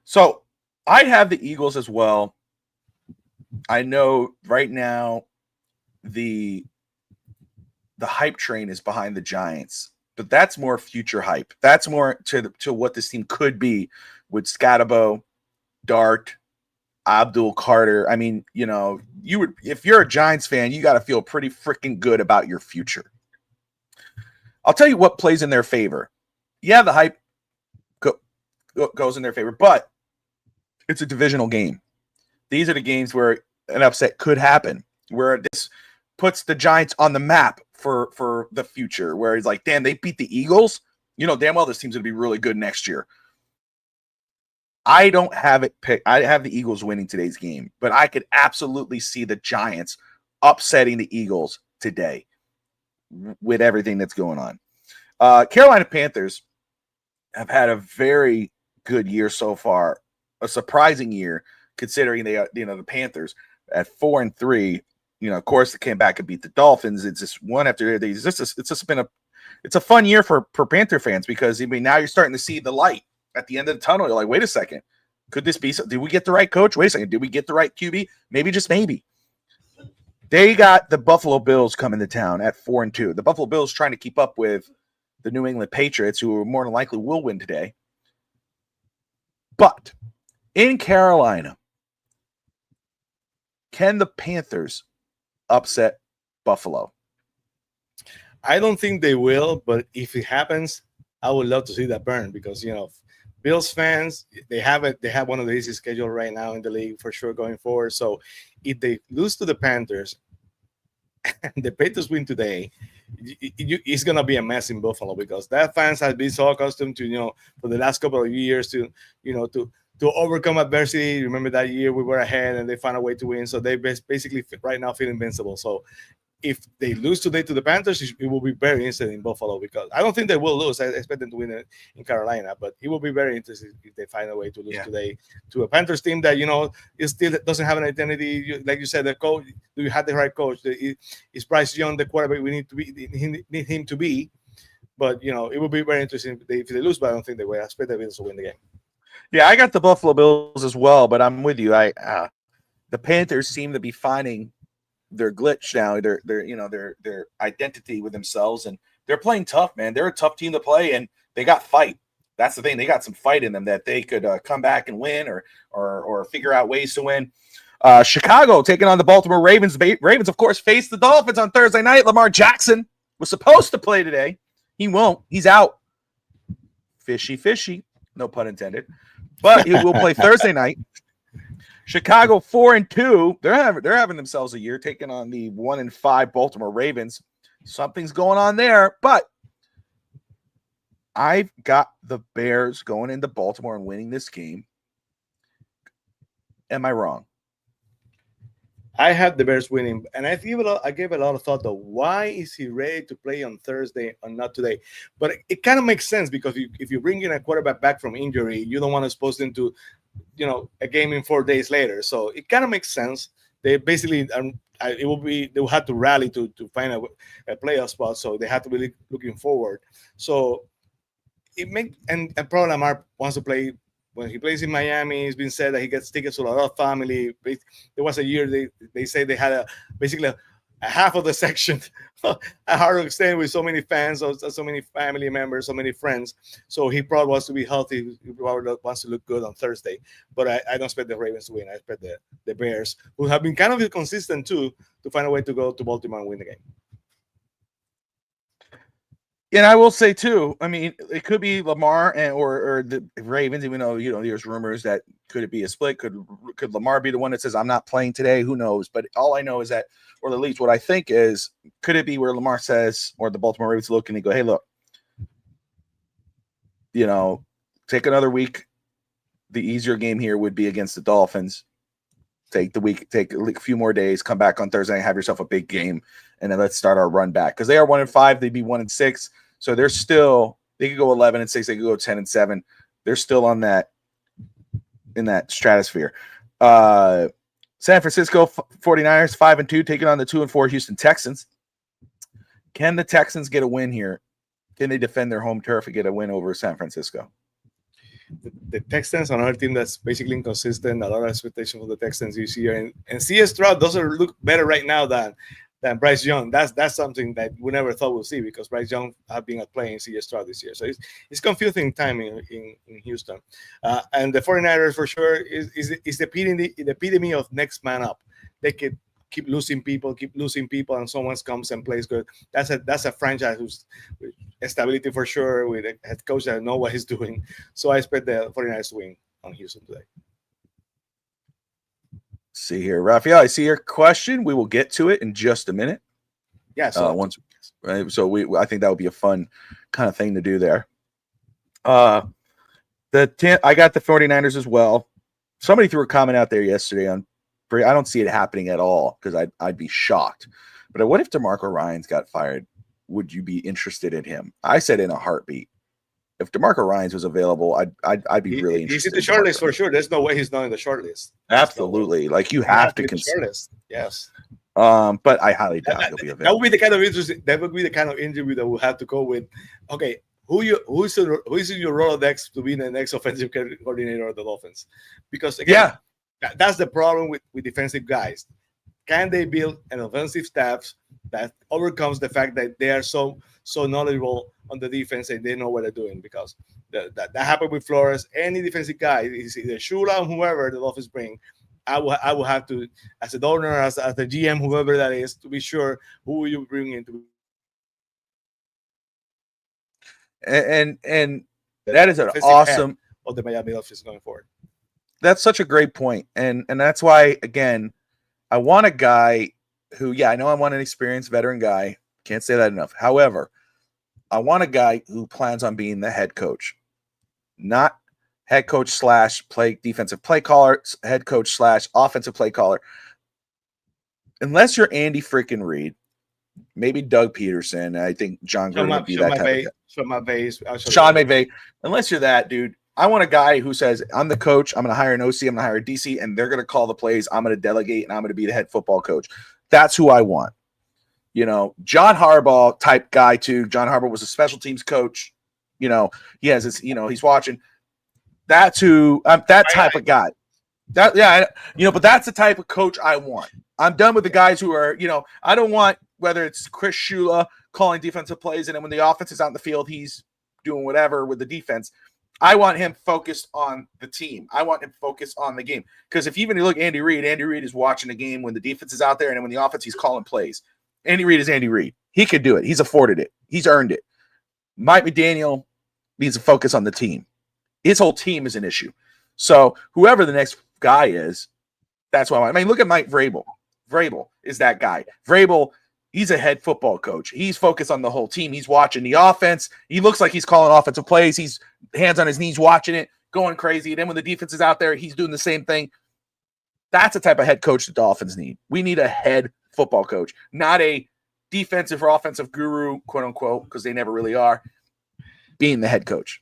So I have the Eagles as well. I know right now the hype train is behind the Giants, but that's more future hype. That's more to what this team could be with Scatabo, Dart, Abdul Carter. I mean, you know, you would, if you're a Giants fan, you got to feel pretty freaking good about your future. I'll tell you what plays in their favor. Yeah, the hype goes in their favor, but it's a divisional game. These are the games where an upset could happen, where this puts the Giants on the map for the future, where he's like, damn, they beat the Eagles. You know damn well this team's going to be really good next year. I don't have it picked. I have the Eagles winning today's game, but I could absolutely see the Giants upsetting the Eagles today with everything that's going on. Carolina Panthers have had a very good year so far, a surprising year considering they are, you know, the Panthers at 4-3. You know, of course, they came back and beat the Dolphins. It's just one after the other. It's just been a fun year for Panther fans because I mean now you're starting to see the light at the end of the tunnel. You're like, wait a second, could this be? Did we get the right coach? Wait a second, did we get the right QB? Maybe, just maybe. They got the Buffalo Bills coming to town at 4-2. The Buffalo Bills trying to keep up with the New England Patriots, who more than likely will win today. But in Carolina, can the Panthers upset Buffalo? I don't think they will, but if it happens, I would love to see that burn because, you know, Bills fans, they have one of the easiest schedule right now in the league for sure going forward. So if they lose to the Panthers and the Patriots win today, it's going to be a mess in Buffalo because that fans have been so accustomed to, you know, for the last couple of years to, you know, to overcome adversity. Remember that year we were ahead and they found a way to win. So they basically right now feel invincible. So if they lose today to the Panthers, it will be very interesting in Buffalo because I don't think they will lose. I expect them to win it in Carolina, but it will be very interesting if they find a way to lose today to a Panthers team that, you know, it still doesn't have an identity. Like you said, the coach, do you have the right coach? Is Bryce Young the quarterback we need him to be? But, you know, it will be very interesting if they lose, but I don't think they will. I expect the Bills to win the game. Yeah, I got the Buffalo Bills as well, but I'm with you. The Panthers seem to be finding their glitch now, their identity with themselves, and they're playing tough, man. They're a tough team to play, and they got fight. That's the thing. They got some fight in them that they could come back and win or figure out ways to win. Chicago taking on the Baltimore Ravens. Ravens, of course, face the Dolphins on Thursday night. Lamar Jackson was supposed to play today. He won't. He's out. Fishy. No pun intended. But he will play Thursday night. Chicago 4-2. They're having themselves a year taking on the 1-5 Baltimore Ravens. Something's going on there, but I've got the Bears going into Baltimore and winning this game. Am I wrong? I had the Bears winning, and I gave a lot of thought though. Why is he ready to play on Thursday and not today? But it kind of makes sense because if you bring in a quarterback back from injury, you don't want to expose them to, you know, a game in 4 days later. So it kind of makes sense. They basically they will have to rally to find a playoff spot. So they have to be looking forward. So it and probably Lamar wants to play. When he plays in Miami, it's been said that he gets tickets to a lot of family. There was a year they say they had basically a half of the section at Hard Rock Stadium with so many fans, so many family members, so many friends. So he probably wants to be healthy. He probably wants to look good on Thursday. But I don't expect the Ravens to win. I expect the Bears, who have been kind of consistent too, to find a way to go to Baltimore and win the game. And I will say too, I mean, it could be Lamar or the Ravens, even though, you know, there's rumors that could it be a split? Could Lamar be the one that says, I'm not playing today? Who knows? But all I know is that, or at least what I think is, could it be where Lamar says, or the Baltimore Ravens look and they go, hey, look, you know, take another week. The easier game here would be against the Dolphins. Take a few more days, come back on Thursday and have yourself a big game. And then let's start our run back. Because they are 1-5, they'd be 1-6. So they're still, they could go 11-6, they could go 10-7. They're still on that, in that stratosphere. San Francisco 49ers 5-2, taking on the 2-4 Houston Texans. Can the Texans get a win here? Can they defend their home turf and get a win over San Francisco? The Texans are another team that's basically inconsistent. A lot of expectation for the Texans this year. And CS Stroud doesn't look better right now than than Bryce Young. That's something that we never thought we'll see, because Bryce Young have been playing CJ Stroud this year. So it's confusing time in Houston. And the 49ers for sure is the epitome of next man up. They could keep losing people, and someone comes and plays good. That's a franchise who's with stability for sure, with a head coach that knows what he's doing. So I expect the 49ers to win on Houston today. See here, Raphael, I see your question. We will get to it in just a minute. Yeah. So Right. So I think that would be a fun kind of thing to do there. I got the 49ers as well. Somebody threw a comment out there yesterday on, I don't see it happening at all, because I'd be shocked. But what if DeMarco Ryans got fired? Would you be interested in him? I said in a heartbeat. If DeMarco Ryans was available, I'd be really interested. He's in the short list for sure. There's no way he's not in the short list. Absolutely. Like, you have to consider. Yes. But I highly doubt he'll be available. That would be the kind of interest. That would be the kind of interview that we'll have to go with. Okay, who's in your Rolodex to be the next offensive coordinator of the Dolphins? Because again, that's the problem with defensive guys. Can they build an offensive staff that overcomes the fact that they are so knowledgeable on the defense and they know what they're doing? Because that happened with Flores. Any defensive guy, is either Shula or whoever the Dolphins bring, I will have to, as a donor, as the GM, whoever that is, to be sure who will you bring into. And that is an awesome of the Miami Dolphins going forward. That's such a great point. And that's why, again, I want a guy who, I know I want an experienced veteran guy. Can't say that enough. However, I want a guy who plans on being the head coach, not head coach / defensive play caller, head coach / offensive play caller. Unless you're Andy freaking Reid, maybe Doug Peterson. I think John Gruden would be that type of guy. Sean McVay. Unless you're that dude, I want a guy who says, I'm the coach, I'm going to hire an OC, I'm going to hire a DC, and they're going to call the plays. I'm going to delegate, and I'm going to be the head football coach. That's who I want. John Harbaugh type guy too. John Harbaugh was a special teams coach. He has his, he's watching. That's who, that type of guy. But that's the type of coach I want. I'm done with the guys who are, I don't want, whether it's Chris Shula calling defensive plays, and then when the offense is out in the field, he's doing whatever with the defense. I want him focused on the team. I want him focused on the game. Because if even you look at Andy Reid is watching the game when the defense is out there, and then when the offense, he's calling plays. Andy Reid is Andy Reid. He could do it. He's afforded it. He's earned it. Mike McDaniel needs to focus on the team. His whole team is an issue. So whoever the next guy is, that's what I want. I mean, look at Mike Vrabel. Vrabel is that guy. Vrabel, he's a head football coach. He's focused on the whole team. He's watching the offense. He looks like he's calling offensive plays. He's hands on his knees watching it, going crazy. And then when the defense is out there, he's doing the same thing. That's the type of head coach the Dolphins need. We need a head football coach, not a defensive or offensive guru, quote unquote, because they never really are, being the head coach.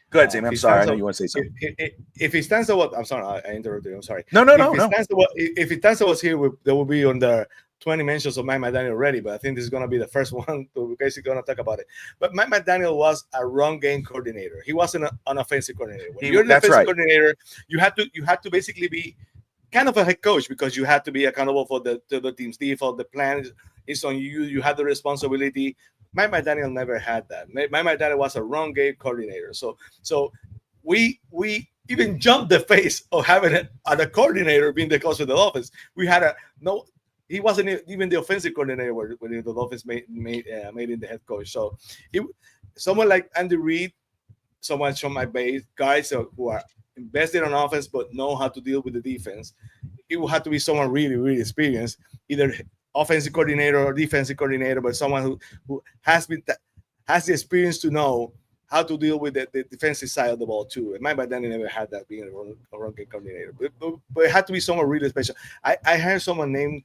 Go ahead, Sammy. I'm sorry. I know you want to say something. If he stands to what, I'm sorry, I interrupted you. I'm sorry. No. If he stands to what's here, there will be on the 20 mentions of Mike McDaniel already, but I think this is going to be the first one. We're basically going to talk about it. But Mike McDaniel was a run game coordinator. He wasn't an offensive coordinator. When you're an offensive coordinator, you had to basically be kind of a head coach, because you had to be accountable for the team's default. The plan is on you. You had the responsibility. Mike McDaniel never had that. Mike McDaniel was a run game coordinator. So we even jumped the face of having a coordinator being the coach of the Dolphins. We had he wasn't even the offensive coordinator when the Dolphins made him the head coach. So someone like Andy Reid, someone Sean McVay, guys who are invested on offense but know how to deal with the defense. It will have to be someone really, really experienced, either offensive coordinator or defensive coordinator, but someone who has the experience to know how to deal with the defensive side of the ball too. And Mike McDaniel never had that, being a run game coordinator. But it had to be someone really special. I heard someone named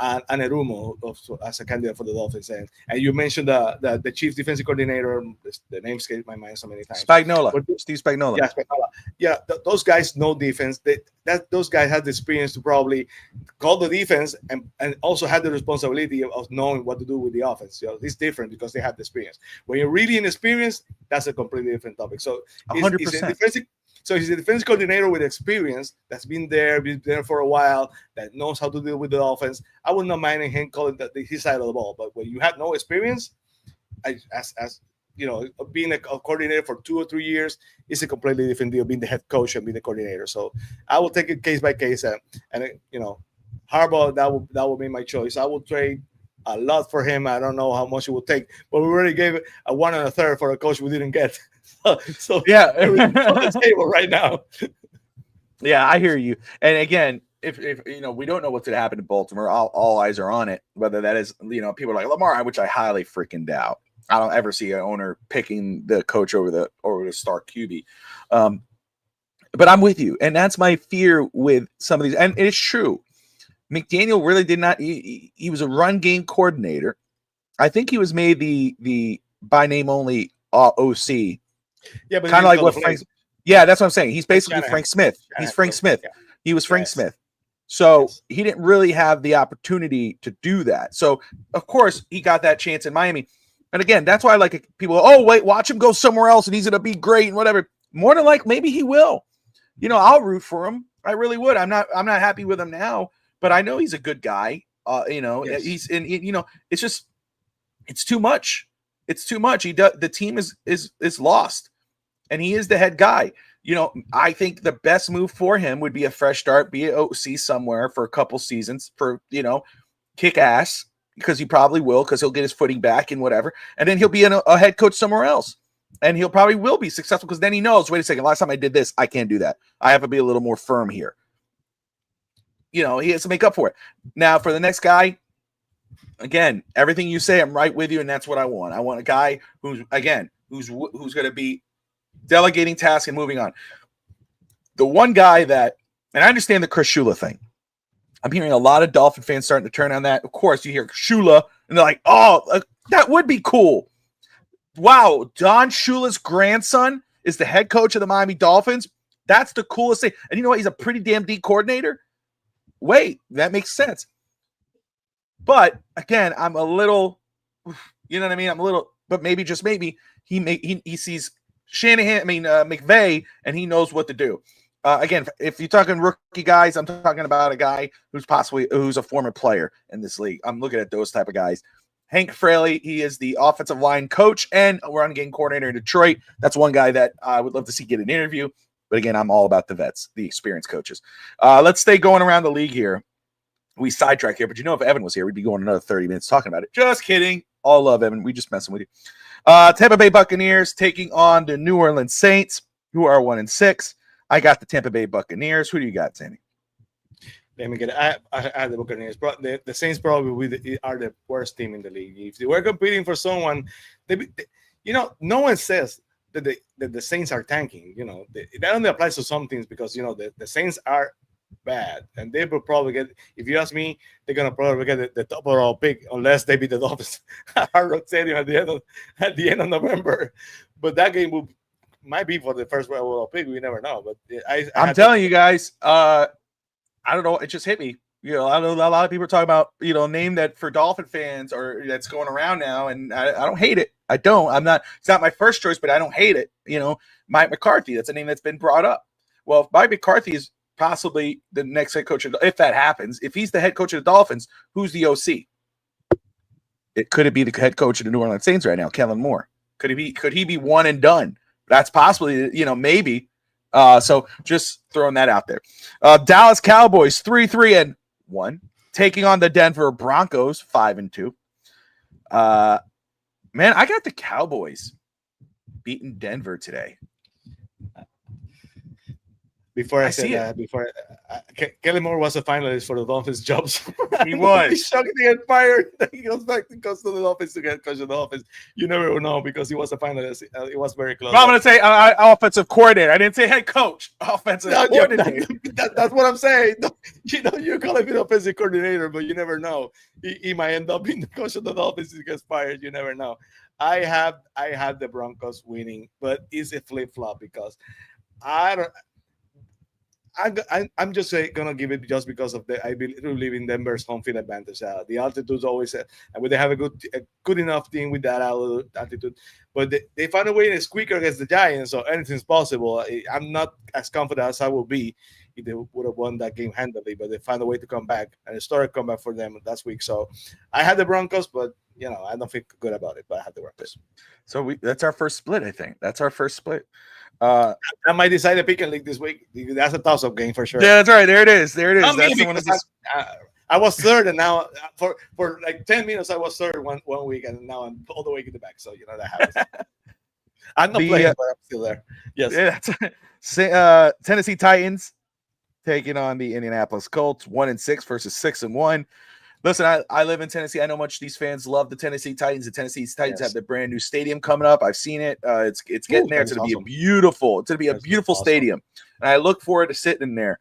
Anerumo as a candidate for the Dolphins, and you mentioned the chief defensive coordinator. The name escaped my mind so many times. Steve Spagnuolo. Yeah, Spagnuolo. Yeah, those guys know defense. Those guys had the experience to probably call the defense and also had the responsibility of knowing what to do with the offense. It's different because they have the experience. When you're really inexperienced, that's a completely different topic. So 100%. So he's a defense coordinator with experience that's been there for a while, that knows how to deal with the offense. I would not mind him calling his side of the ball. But when you have no experience, as you know, being a coordinator for 2 or 3 years is a completely different deal. Being the head coach and being the coordinator, so I will take it case by case. And you know, Harbaugh, that will be my choice. I will trade a lot for him. I don't know how much it will take, but we already gave a 1 1/3 for a coach we didn't get. So yeah, everything's on the table right now. Yeah, I hear you. And again, if you know, we don't know what's going to happen to Baltimore. All eyes are on it. Whether that is, you know, people are like Lamar, which I highly freaking doubt. I don't ever see an owner picking the coach over the start QB. But I'm with you, and that's my fear with some of these. And it's true. McDaniel really did not. He was a run game coordinator. I think he was made the by name only OC. Yeah, but kind of like what Frank. Yeah, that's what I'm saying. He's basically Frank Smith. He's Frank Smith. Yeah. He was Frank Smith. So he didn't really have the opportunity to do that. So of course he got that chance in Miami. And again, that's why I like people. Oh wait, watch him go somewhere else, and he's gonna be great and whatever. More than like maybe he will. You know, I'll root for him. I really would. I'm not happy with him now, but I know he's a good guy. You know, he's in. You know, it's just it's too much. It's too much. The team is lost, and he is the head guy. You know, I think the best move for him would be a fresh start, be an OC somewhere for a couple seasons for, you know, kick ass, because he probably will, because he'll get his footing back and whatever. And then he'll be a head coach somewhere else. And he'll probably will be successful, because then he knows, wait a second, last time I did this, I can't do that. I have to be a little more firm here. You know, he has to make up for it. Now, for the next guy, again, everything you say, I'm right with you, and that's what I want. I want a guy who's going to be delegating tasks and moving on. The one guy that, and I understand the Chris Shula thing. I'm hearing a lot of Dolphin fans starting to turn on that. Of course, you hear Shula, and they're like, oh, that would be cool. Wow, Don Shula's grandson is the head coach of the Miami Dolphins. That's the coolest thing. And you know what? He's a pretty damn deep coordinator. Wait, that makes sense. But again, I'm a little, you know what I mean? I'm a little, but maybe, just maybe, he sees McVay, and he knows what to do. Again, if you're talking rookie guys, I'm talking about a guy who's a former player in this league. I'm looking at those type of guys. Hank Fraley, he is the offensive line coach and a run game coordinator in Detroit. That's one guy that I would love to see get an interview. But again, I'm all about the vets, the experienced coaches. Let's stay going around the league here. We sidetrack here, but you know, if Evan was here, we'd be going another 30 minutes talking about it. Just kidding. All love, Evan. We just messing with you. Tampa Bay Buccaneers taking on the New Orleans Saints, who are 1-6. I got the Tampa Bay Buccaneers. Who do you got, Sammy? Let me get it. I had the Buccaneers. The Saints probably are the worst team in the league. If they were competing for someone, you know, no one says that the Saints are tanking. You know, that only applies to some teams, because, you know, the Saints are bad, and they will probably get, if you ask me, they're gonna probably get the top overall pick, unless they beat the Dolphins at Hard Rock Stadium at the end of November. But that game might be for the first overall pick. We never know. But I'm telling you guys, I don't know. It just hit me. You know, I know a lot of people are talking about, you know, name that for Dolphin fans, or that's going around now, and I don't hate it. I don't. It's not my first choice, but I don't hate it. You know, Mike McCarthy. That's a name that's been brought up. Well, if Mike McCarthy is possibly the next head coach, if that happens, if he's the head coach of the Dolphins, who's the OC? Could it be the head coach of the New Orleans Saints right now, Kellen Moore? Could he be one and done? That's possibly, you know, maybe. So just throwing that out there. Dallas Cowboys 3-3-1, taking on the Denver Broncos 5-2. Man, I got the Cowboys beating Denver today. Before I said that, Kellen Moore was a finalist for the Dolphins jobs. He was. He's shocked to get fired. He goes to the Dolphins to get coach of the Dolphins. You never know, because he was a finalist. It was very close. Well, I'm going to say offensive coordinator. I didn't say head coach. Offensive coordinator. That's what I'm saying. You know, you call him an offensive coordinator, but you never know. He might end up being the coach of the Dolphins. He gets fired. You never know. I have the Broncos winning, but it's a flip flop, because I'm just gonna give it just because of I believe in Denver's home field advantage. The altitude's always, and they have a good enough team with that altitude, but they found a way to squeak against the Giants, so anything's possible. I'm not as confident as I will be if they would have won that game handily, but they found a way to come back, and it started comeback for them last week. So I had the Broncos, but I don't feel good about it. But I had the Broncos. So that's our first split. I think that's our first split. I might decide to pick and league this week. That's a toss-up game for sure. Yeah, that's right. There it is. There it is. Not That's me, the one. I was third, and now for like 10 minutes I was third one week, and now I'm all the way in the back. So that happens. I'm not playing, but I'm still there. Yes. Yeah. Tennessee Titans taking on the Indianapolis Colts. 1-6 versus 6-1. Listen, I live in Tennessee. I know much these fans love the Tennessee Titans. The Tennessee Titans have the brand new stadium coming up. I've seen it. It's getting there. It's going to be beautiful. It's going to be a beautiful stadium, and I look forward to sitting in there.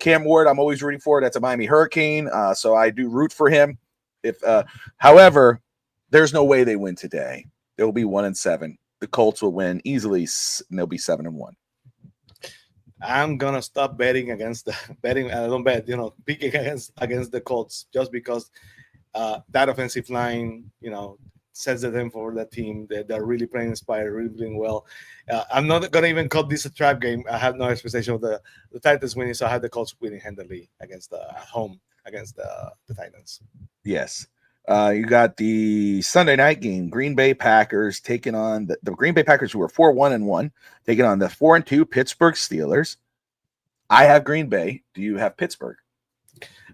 Cam Ward, I'm always rooting for. That's a Miami Hurricane, so I do root for him. However, there's no way they win today. They'll be 1-7. The Colts will win easily, and they'll be 7-1. I'm gonna stop betting against betting. I don't bet, picking against the Colts just because that offensive line, sets the them for that team. They're really playing inspired, really playing well. I'm not gonna even call this a trap game. I have no expectation of the Titans winning, so I have the Colts winning handily against at home against the Titans. Yes. You got the Sunday night game, Green Bay Packers taking on the Green Bay Packers, who are 4-1-1, taking on the 4-2 Pittsburgh Steelers. I have Green Bay. Do you have Pittsburgh?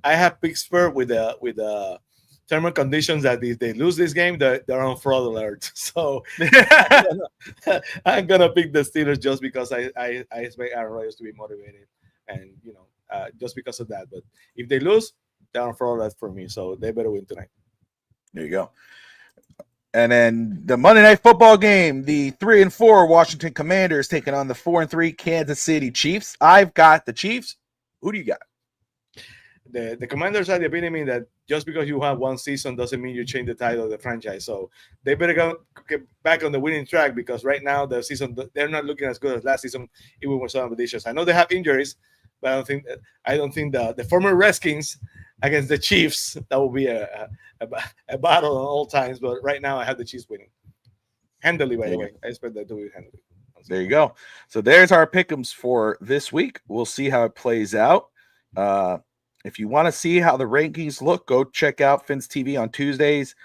I have Pittsburgh with the term and conditions that if they lose this game, they're on fraud alert. So I'm gonna pick the Steelers just because I expect Aaron Rodgers to be motivated, and just because of that. But if they lose, they're on fraud alert for me. So they better win tonight. There you go. And then the Monday Night Football game, the 3-4 Washington Commanders taking on the 4-3 Kansas City Chiefs. I've got the Chiefs. Who do you got? The Commanders are the epitome that just because you have one season doesn't mean you change the title of the franchise. So they better get back on the winning track, because right now the season they're not looking as good as last season, even with some of the issues. I know they have injuries, but I don't think the former Redskins against the Chiefs, that will be a battle on all times. But right now I have the Chiefs winning handily. By the way, I expect that to win handily. There you go. So there's our pick'ems for this week. We'll see how it plays out. If you want to see how the rankings look, go check out Phins TV on Tuesdays.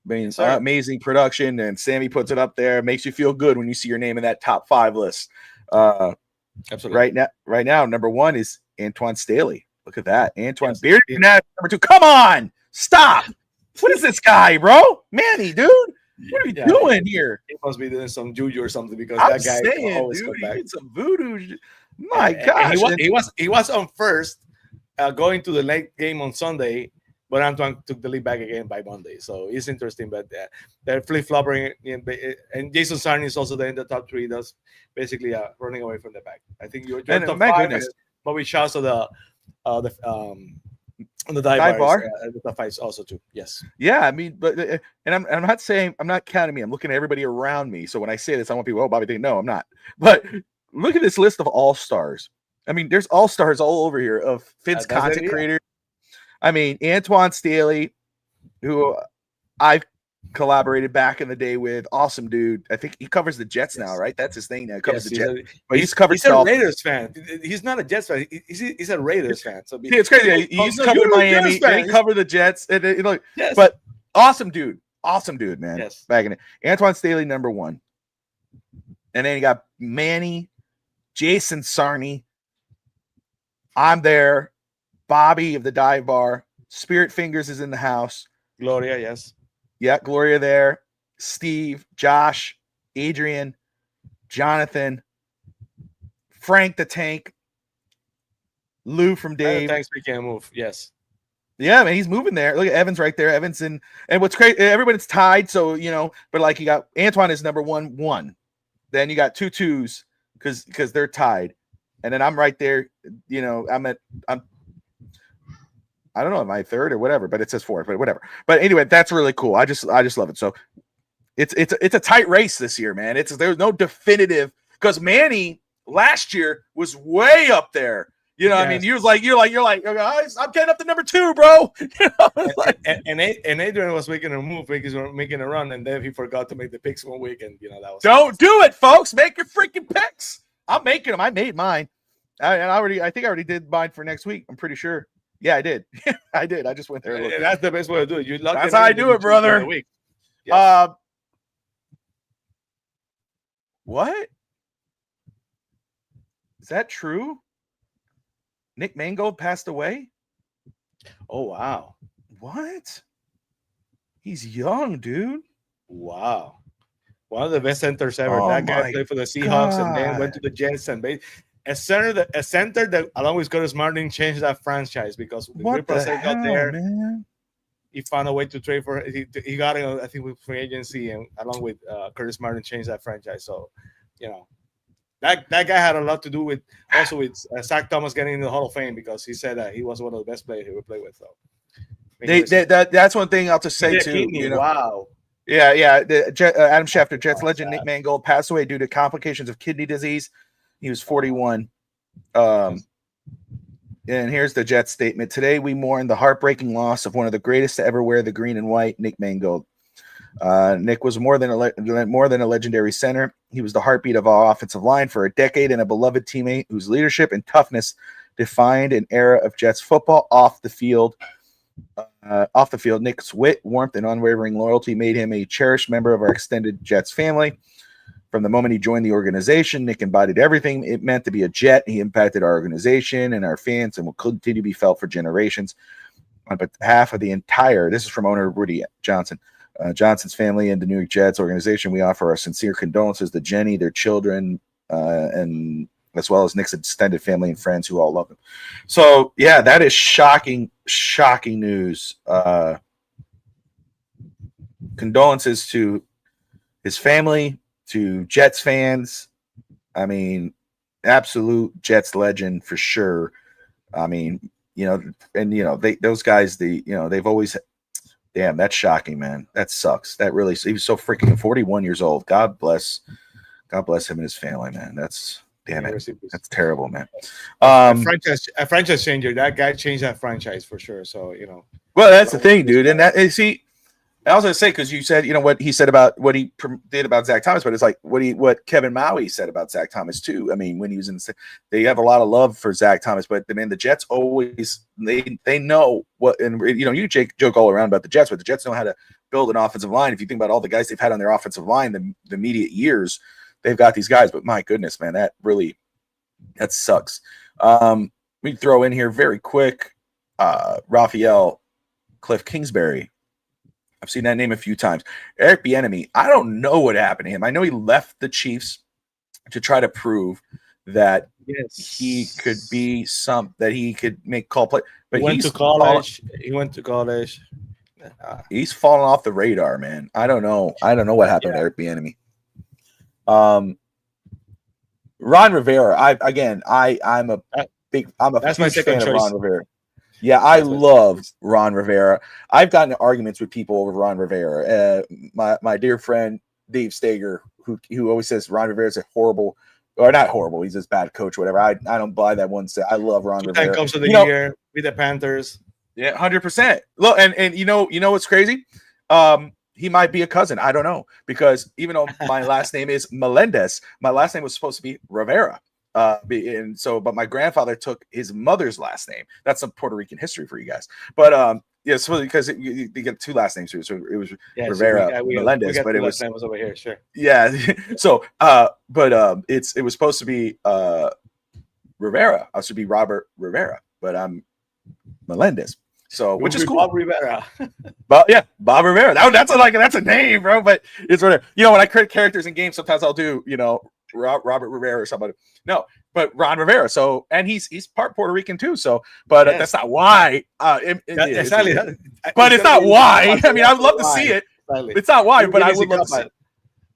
Amazing production, and Sammy puts it up there. It makes you feel good when you see your name in that top 5 list. Absolutely. Right now, number 1 is Antoine Staley. Look at that. Antoine Beard. Number 2. Come on. Stop. What is this guy, bro? Manny, dude. What are you doing here? He must be doing some juju or something, because I'm that guy saying, always dude, come back. he did some voodoo. My gosh. He was on first going to the late game on Sunday, but Antoine took the lead back again by Monday. So it's interesting, but they're flip-flopping. And Jason Sarni is also there in the top 3. That's basically running away from the back. I think you're top 5. Bobby Shaw's on the dive bar, the top 5 also too. Yes. Yeah, I mean, but and I'm not saying, I'm not counting me. I'm looking at everybody around me. So when I say this, I want people, Bobby didn't know. I'm not. But look at this list of all-stars. I mean, there's all-stars all over here of Phins content creators. I mean, Antoine Staley, who I've collaborated back in the day with. Awesome dude. I think he covers the Jets now, right? That's his thing now. He covers the Jets. But he's covered He's a Raiders fan. He's not a Jets fan. He's a Raiders fan. So it's crazy. He used to cover Miami, and he covered the Jets. And but awesome dude. Awesome dude, man. Yes. Back in it. Antoine Staley, number 1. And then you got Manny, Jason Sarni. I'm there. Bobby of the dive bar. Spirit Fingers is in the house. Gloria, yes. Yeah, Gloria there. Steve, Josh, Adrian, Jonathan, Frank the Tank, Lou from Dave. Thanks, we can't move. Yes. Yeah, man, he's moving there. Look at Evans right there. Evans and what's crazy, everybody's tied. So, but like you got Antoine is number 1. Then you got 2 2s because they're tied. And then I'm right there. I don't know, am I 3rd or whatever, but it says 4th, but whatever. But anyway, that's really cool. I just love it. So it's a tight race this year, man. There's no definitive, because Manny last year was way up there. You know, what I mean, Yes. you're like, "Guys, I'm getting up to number 2, bro." You know, it's like, And Adrian was making a move, making a run, and then he forgot to make the picks one week, and that was don't do it, folks. Make your freaking picks. I'm making them. I made mine. I think I already did mine for next week. I'm pretty sure. Yeah, I did. I did. I just went there. And that's the best way to do it. You lock That's them how in, I and do you it, choose for the brother. week. Yes. What? Is that true? Nick Mangold passed away? Oh wow. What? He's young, dude. Wow. One of the best centers ever. Oh That guy my played for the Seahawks and then went to God. the Jets and made a center that along with Curtis Martin changed that franchise because when What the Russell got hell, there, man? he found a way to trade for he got it, I think, with free agency, and along with Curtis Martin changed that franchise. So, that guy had a lot to do with Zach Thomas getting into the Hall of Fame because he said that he was one of the best players he would play with. So That's one thing I'll just say too. Wow. Yeah. Adam Schefter, Jets legend Nick Mangold, passed away due to complications of kidney disease. He was 41. And here's the Jets statement. Today, we mourn the heartbreaking loss of one of the greatest to ever wear the green and white, Nick Mangold. Nick was more than a legendary center. He was the heartbeat of our offensive line for a decade and a beloved teammate whose leadership and toughness defined an era of Jets football. Off the field, Nick's wit, warmth, and unwavering loyalty made him a cherished member of our extended Jets family. From the moment he joined the organization, Nick embodied everything it meant to be a Jet. He impacted our organization and our fans and will continue to be felt for generations. On behalf of this is from owner Rudy Johnson, Johnson's family and the New York Jets organization, we offer our sincere condolences to Jenny, their children, and as well as Nick's extended family and friends who all love him. So, yeah, that is shocking news. Condolences to his family, to Jets fans. I mean, absolute Jets legend for sure. I mean, those guys, they've always, damn, that's shocking, man. That sucks. That really, he was so freaking 41 years old. God bless him and his family, man. That's, damn it. That's terrible, man. A franchise changer. That guy changed that franchise for sure. So, well, that's the thing, dude. And I was going to say, because you said, what he said about what he did about Zach Thomas, but it's like what Kevin Maui said about Zach Thomas too. I mean, when he was they have a lot of love for Zach Thomas, but the Jets always they know what, and you joke all around about the Jets, but the Jets know how to build an offensive line. If you think about all the guys they've had on their offensive line, the immediate years, they've got these guys. But my goodness, man, that sucks. We throw in here very quick, Raphael Cliff Kingsbury. I've seen that name a few times. Eric Bieniemy, I don't know what happened to him. I know he left the Chiefs to try to prove that he could be that he could make call play. But he went to college. He's fallen off the radar, man. I don't know what happened to Eric Bieniemy. Ron Rivera. I'm a huge fan of Ron Rivera. Yeah, I love Ron Rivera. I've gotten in arguments with people over Ron Rivera. My dear friend Dave Stager, who always says Ron Rivera's a horrible, or not horrible, he's a bad coach, or whatever. I don't buy that one. I love Ron Rivera. Comes to the year with the Panthers. Yeah, 100%. Look, and you know what's crazy? He might be a cousin. I don't know, because even though my last name is Melendez, my last name was supposed to be Rivera. But my grandfather took his mother's last name. That's some Puerto Rican history for you guys. But so because you get two last names, so it was Rivera Melendez, but it was over here, sure. Yeah. So, it was supposed to be Rivera. I should be Robert Rivera, but I'm Melendez. So, which is cool. Bob Rivera. But yeah, Bob Rivera. That's a name, bro. But it's whatever. When I create characters in games, sometimes I'll do Robert Rivera or somebody. No, but Ron Rivera. So, and he's part Puerto Rican too. So, but that's not why. But it's not why. I mean, I would love to see it. It's not why, but I would love to see it.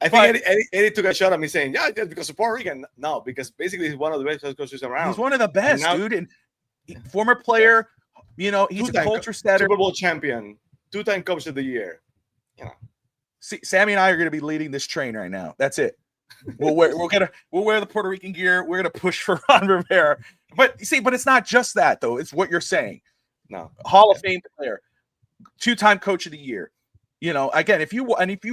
I think Eddie took a shot at me saying, "Yeah, just because of Puerto Rican." No, because basically he's one of the best coaches around. He's one of the best, dude, and former player. He's a culture setter, Super Bowl champion, 2-time Coach of the Year. See, Sammy and I are going to be leading this train right now. That's it. We'll wear the Puerto Rican gear. We're gonna push for Ron Rivera. But you see, but it's not just that though. It's what you're saying. No, Hall of Fame player, 2-time Coach of the Year. You know, again, if you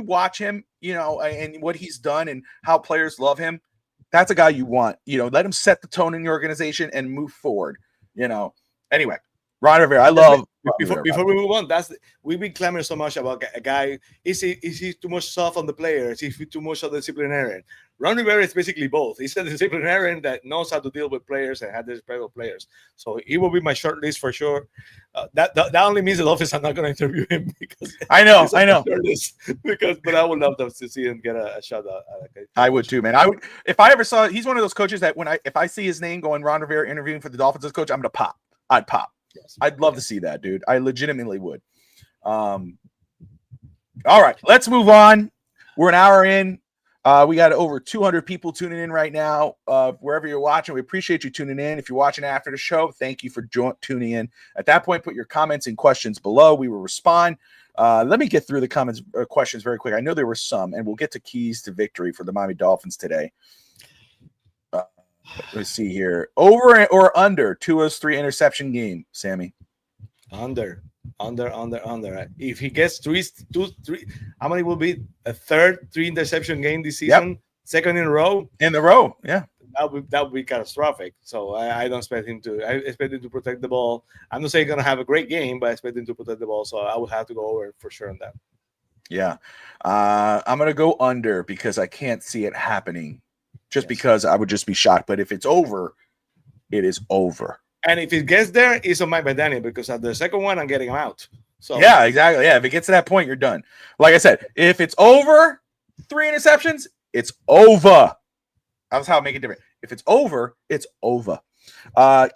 watch him, you know, and what he's done and how players love him, that's a guy you want. You know, let him set the tone in your organization and move forward. You know. Anyway, Ron Rivera, I love. Before we move on, we've been clamoring so much about a guy. Is he too much soft on the players? Is he too much of the disciplinarian? Ron Rivera is basically both. He's a disciplinarian that knows how to deal with players and have respect for players. So he will be my short list for sure. That only means the Dolphins are not going to interview him because I know. But I would love to see him get a shot at. I would too, man. I would if I ever saw. He's one of those coaches that if I see his name going Ron Rivera interviewing for the Dolphins as coach, I'm gonna pop. I'd pop. Yes. I'd love to see that, dude. I legitimately would. All right, let's move on. We're an hour in. We got over 200 people tuning in right now. Wherever you're watching, we appreciate you tuning in. If you're watching after the show, thank you for tuning in. At that point, put your comments and questions below. We will respond. Let me get through the comments questions very quick. I know there were some, and we'll get to keys to victory for the Miami Dolphins today. Let's see here. Over or under Tua's 3 interception game, Sammy? Under. If he gets three, how many will be a third 3 interception game this season? Yep. Second in a row? In the row, yeah. That would be catastrophic. So I don't expect him to. I expect him to protect the ball. I'm not saying he's going to have a great game, but I expect him to protect the ball. So I would have to go over for sure on that. Yeah. I'm going to go under because I can't see it happening. Just because I would just be shocked. But if it's over, it is over. And if it gets there, it's on Mike McDaniel because at the second one, I'm getting him out. So yeah, exactly. Yeah, if it gets to that point, you're done. Like I said, if it's over 3 interceptions, it's over. That's how I make it different. If it's over, it's over.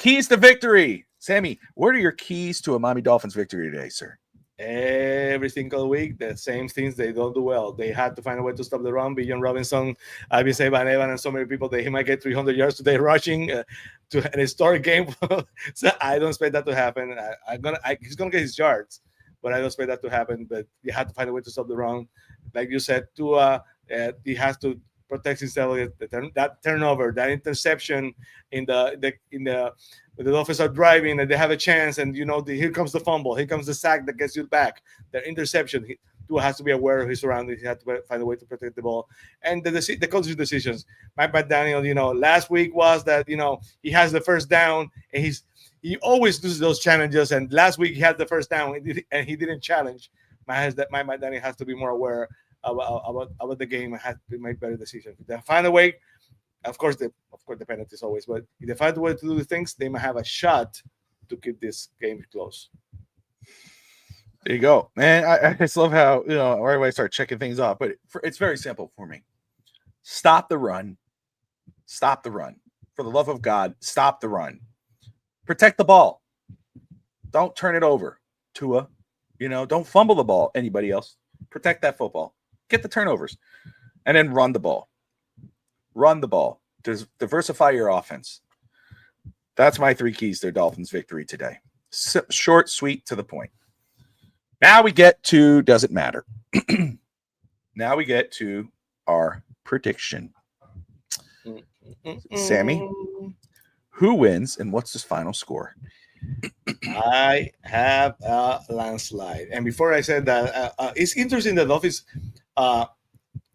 Keys to victory. Sammy, what are your keys to a Miami Dolphins victory today, sir? Every single week, the same things they don't do well. They had to find a way to stop the run. Bijan Robinson, I've been saying by Evan and so many people that he might get 300 yards today rushing to an historic game. So I don't expect that to happen. He's gonna get his yards, but I don't expect that to happen. But you have to find a way to stop the run. Like you said, Tua, he has to protect himself against that turnover, that interception in the when the Dolphins are driving and they have a chance, and here comes the fumble, here comes the sack that gets you back, the interception. Tua has to be aware of his surroundings. He has to find a way to protect the ball, and the coach's decisions. Mike McDaniel, last week was that he has the first down and he always loses those challenges. And last week he had the first down and he didn't challenge. Mike McDaniel has to be more aware about the game and has to make better decisions. If they find a way, of course the penalties always, but if they find a way to do the things, they might have a shot to keep this game close. There you go, man. I just love how right away I start checking things off, but it's very simple for me. Stop the run. Stop the run. For the love of God, stop the run. Protect the ball. Don't turn it over. Tua, don't fumble the ball. Anybody else? Protect that football. Get the turnovers, and then run the ball. Run the ball. Diversify your offense. That's my 3 keys to Dolphins victory today. Short, sweet, to the point. Now we get to does it matter? Now we get to our prediction. Sammy, who wins and what's his final score? I have a landslide. And before I said that, it's interesting that Dolphins,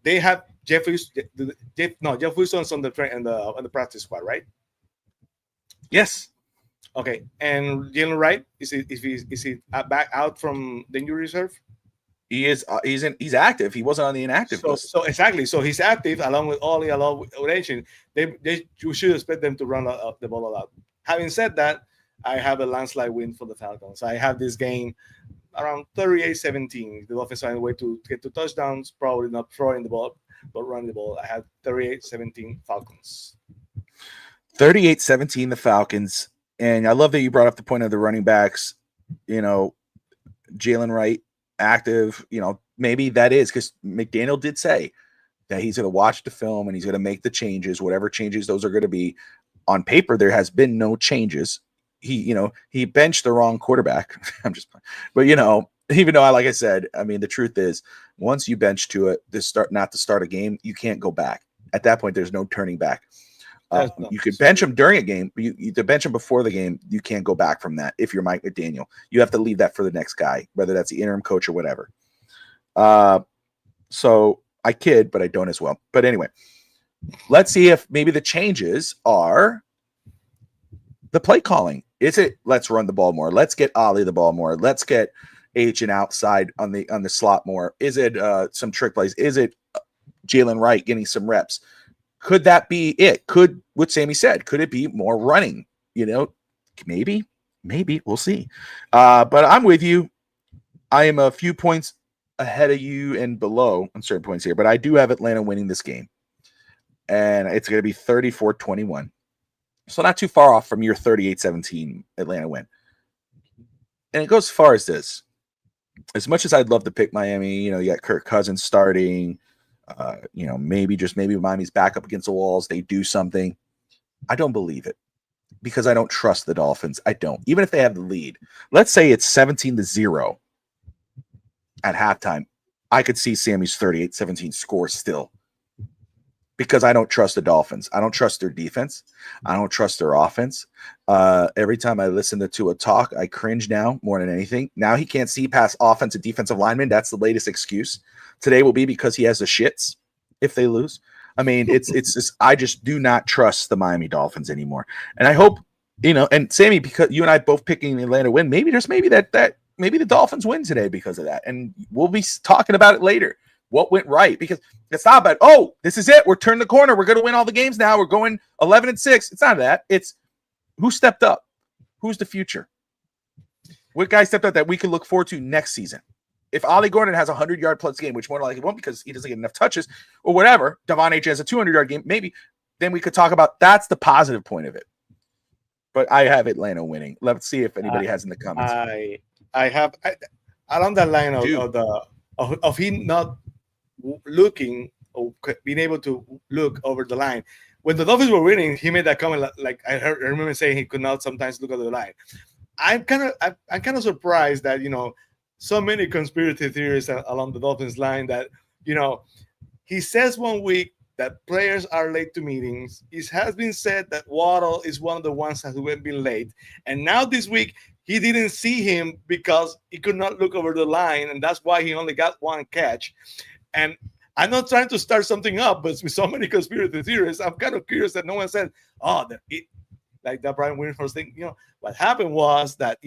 they have Jeff Wilson's on the practice squad, right? Yes. Okay. And Jalen Wright, is he back out from the injury reserve? He is. He's active. He wasn't on the inactive list. So exactly. So he's active along with Ollie, along with Asian. You should expect them to run the ball a lot. Having said that, I have a landslide win for the Falcons. I have this game around 38-17. The Dolphins find a way to get 2 touchdowns, probably not throwing the ball, but running the ball. I have 38-17 Falcons. 38-17 the Falcons. And I love that you brought up the point of the running backs. Jalen Wright active. Maybe that is because McDaniel did say that he's going to watch the film and he's going to make the changes, whatever changes those are going to be. On paper, there has been no changes. He benched the wrong quarterback. I'm just, but even though like I said, I mean, the truth is once you bench to it, not to start a game, you can't go back at that point, there's no turning back. You could bench him during a game, but you to bench him before the game, you can't go back from that. If you're Mike McDaniel, you have to leave that for the next guy, whether that's the interim coach or whatever. So I kid, but I don't as well. But anyway, let's see if maybe the changes are the play calling. Is it let's run the ball more? Let's get Ollie the ball more. Let's get Agent outside on the slot more. Is it some trick plays? Is it Jalen Wright getting some reps? Could that be it? Could what Sammy said? Could it be more running? Maybe we'll see. But I'm with you. I am a few points ahead of you and below on certain points here, but I do have Atlanta winning this game, and it's going to be 34-21. So not too far off from your 38-17 Atlanta win. And it goes as far as this. As much as I'd love to pick Miami, you got Kirk Cousins starting. Maybe Miami's back up against the walls. They do something. I don't believe it because I don't trust the Dolphins. I don't. Even if they have the lead. Let's say it's 17-0 at halftime. I could see Sammy's 38-17 score still because I don't trust the Dolphins. I don't trust their defense. I don't trust their offense. Every time I listen to Tua talk, I cringe now more than anything. Now he can't see past offensive defensive linemen. That's the latest excuse. Today will be because he has the shits if they lose. I mean, it's just, I just do not trust the Miami Dolphins anymore. And I hope, and Sammy, because you and I both picking the Atlanta win, maybe maybe the Dolphins win today because of that. And we'll be talking about it later. What went right? Because it's not about, this is it. We're turning the corner. We're going to win all the games now. We're going 11-6. It's not that. It's who stepped up. Who's the future? What guy stepped up that we can look forward to next season? If Ollie Gordon has a 100-yard plus game, which more likely won't because he doesn't get enough touches or whatever, Devon H has a 200-yard game, maybe, then we could talk about that's the positive point of it. But I have Atlanta winning. Let's see if anybody has in the comments. I have along that line of him not looking or being able to look over the line. When the Dolphins were winning, he made that comment like I remember saying he could not sometimes look at the line. I'm kind of surprised that so many conspiracy theories along the Dolphins line that he says one week that players are late to meetings. It has been said that Waddle is one of the ones who have been late, and now this week he didn't see him because he could not look over the line, and that's why he only got one catch. And I'm not trying to start something up, but with so many conspiracy theories, I'm kind of curious that no one said, like that Brian Winford thing. What happened was that,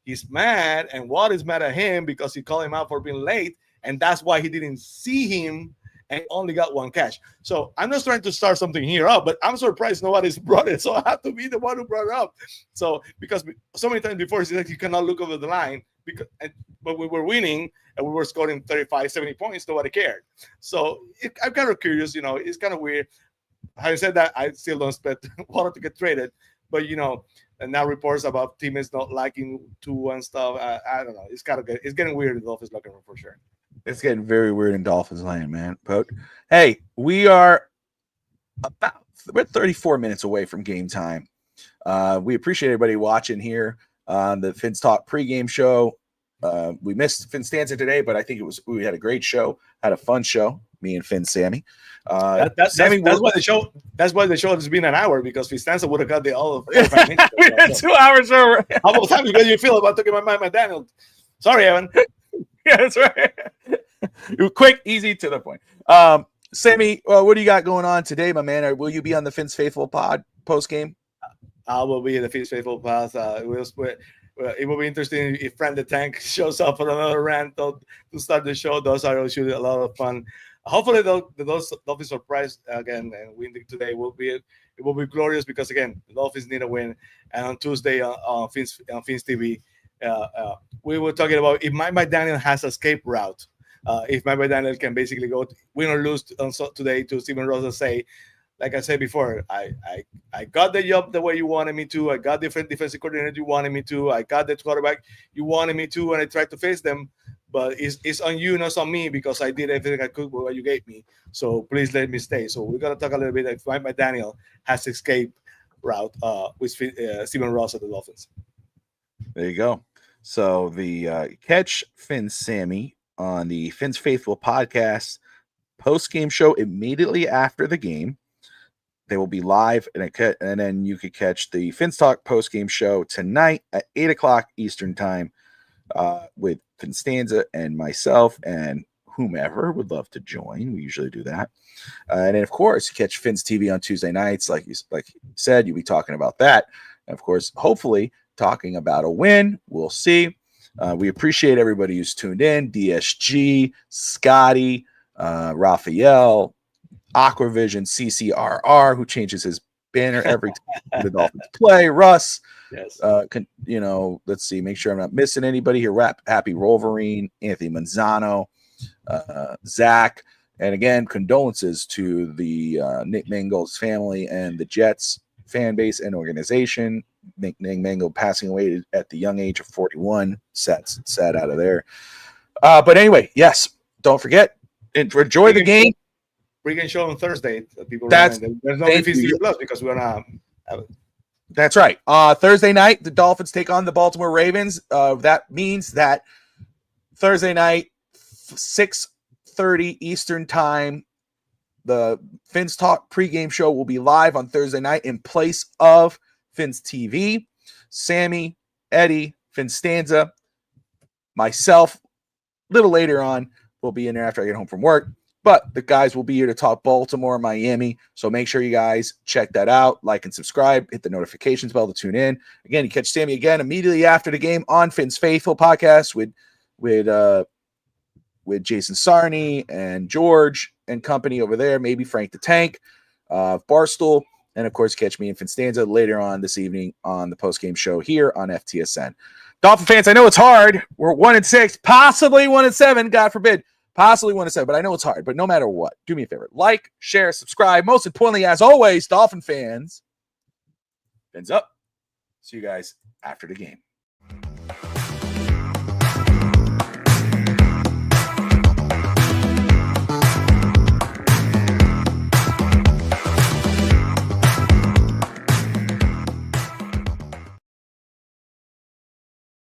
he's mad and Watt is mad at him because he called him out for being late. And that's why he didn't see him and only got one catch. So I'm not trying to start something here up, but I'm surprised nobody's brought it. So I have to be the one who brought it up. So because so many times before, he said you cannot look over the line but we were winning and we were scoring 35, 70 points. Nobody cared. So I'm kind of curious, it's kind of weird. Having said that, I still don't expect Water to get traded. But and now reports about teammates not liking Tua and stuff. I don't know. It's getting weird in the Dolphins locker room for sure. It's getting very weird in Dolphins land, man. But hey, we're 34 minutes away from game time. We appreciate everybody watching here on the Phins Talk pregame show. We missed Finn Stanza today, but I think we had a great show, had a fun show. Me and Finn, Sammy. That's why the show. That's why the show has been an hour because Fistanza would have got the all of 5 minutes. We had 2 hours over. How about times do you feel about talking about my Daniel? Sorry, Evan. Yeah, that's right. Quick, easy, to the point. Sammy, what do you got going on today, my man? Will you be on the Fins Faithful pod post game? I will be in the Fins Faithful pod. It will be interesting if Frank the Tank shows up for another rant to start the show. Those are usually a lot of fun. Hopefully, those Dolphins surprise again and winning today it will be glorious because again the Dolphins need a win. And on Tuesday on Fins TV, we were talking about if Mike McDaniel has a escape route. If Mike McDaniel can basically go win or lose today to Steven Ross and say, like I said before, I got the job the way you wanted me to. I got different defensive coordinator you wanted me to. I got the quarterback you wanted me to, and I tried to face them. But it's on you, not on me, because I did everything I could with what you gave me. So please let me stay. So we're gonna talk a little bit if Mike McDaniel has escape route with Steven Ross at the Dolphins. There you go. So the catch Finn Sammy on the Fins Faithful podcast post-game show immediately after the game. They will be live, and then you could catch the Phins Talk post-game show tonight at 8 o'clock Eastern time with Constanza and myself and whomever would love to join. We usually do that. And then, of course, catch Phins TV on Tuesday nights. Like you said, you'll be talking about that. And, of course, hopefully talking about a win. We'll see. We appreciate everybody who's tuned in. DSG, Scotty, Raphael, Aquavision, CCRR, who changes his banner every time the Dolphins play. Russ. Yes. Let's see. Make sure I'm not missing anybody here. Happy Wolverine, Anthony Manzano, Zach. And again, condolences to the Nick Mangold's family and the Jets fan base and organization. Nick Mangold passing away at the young age of 41. Sad out of there. But anyway, yes, don't forget, enjoy the game. Pregame show on Thursday. People there's no Phins Plus because we're gonna have it. That's right. Thursday night, the Dolphins take on the Baltimore Ravens. That means that Thursday night, 6:30 Eastern time, the Phins Talk pregame show will be live on Thursday night in place of Phins TV. Sammy, Eddie, Finstanza, myself, a little later on, will be in there after I get home from work. But the guys will be here to talk Baltimore, Miami. So make sure you guys check that out. Like and subscribe. Hit the notifications bell to tune in. Again, you catch Sammy again immediately after the game on Phins Faithful podcast with Jason Sarney and George and company over there. Maybe Frank the Tank, Barstool. And, of course, catch me in Finstanza later on this evening on the postgame show here on FTSN. Dolphin fans, I know it's hard. We're 1-6, possibly 1-7, God forbid. Possibly 1-7, but I know it's hard. But no matter what, do me a favor. Like, share, subscribe. Most importantly, as always, Dolphin fans, fins up. See you guys after the game.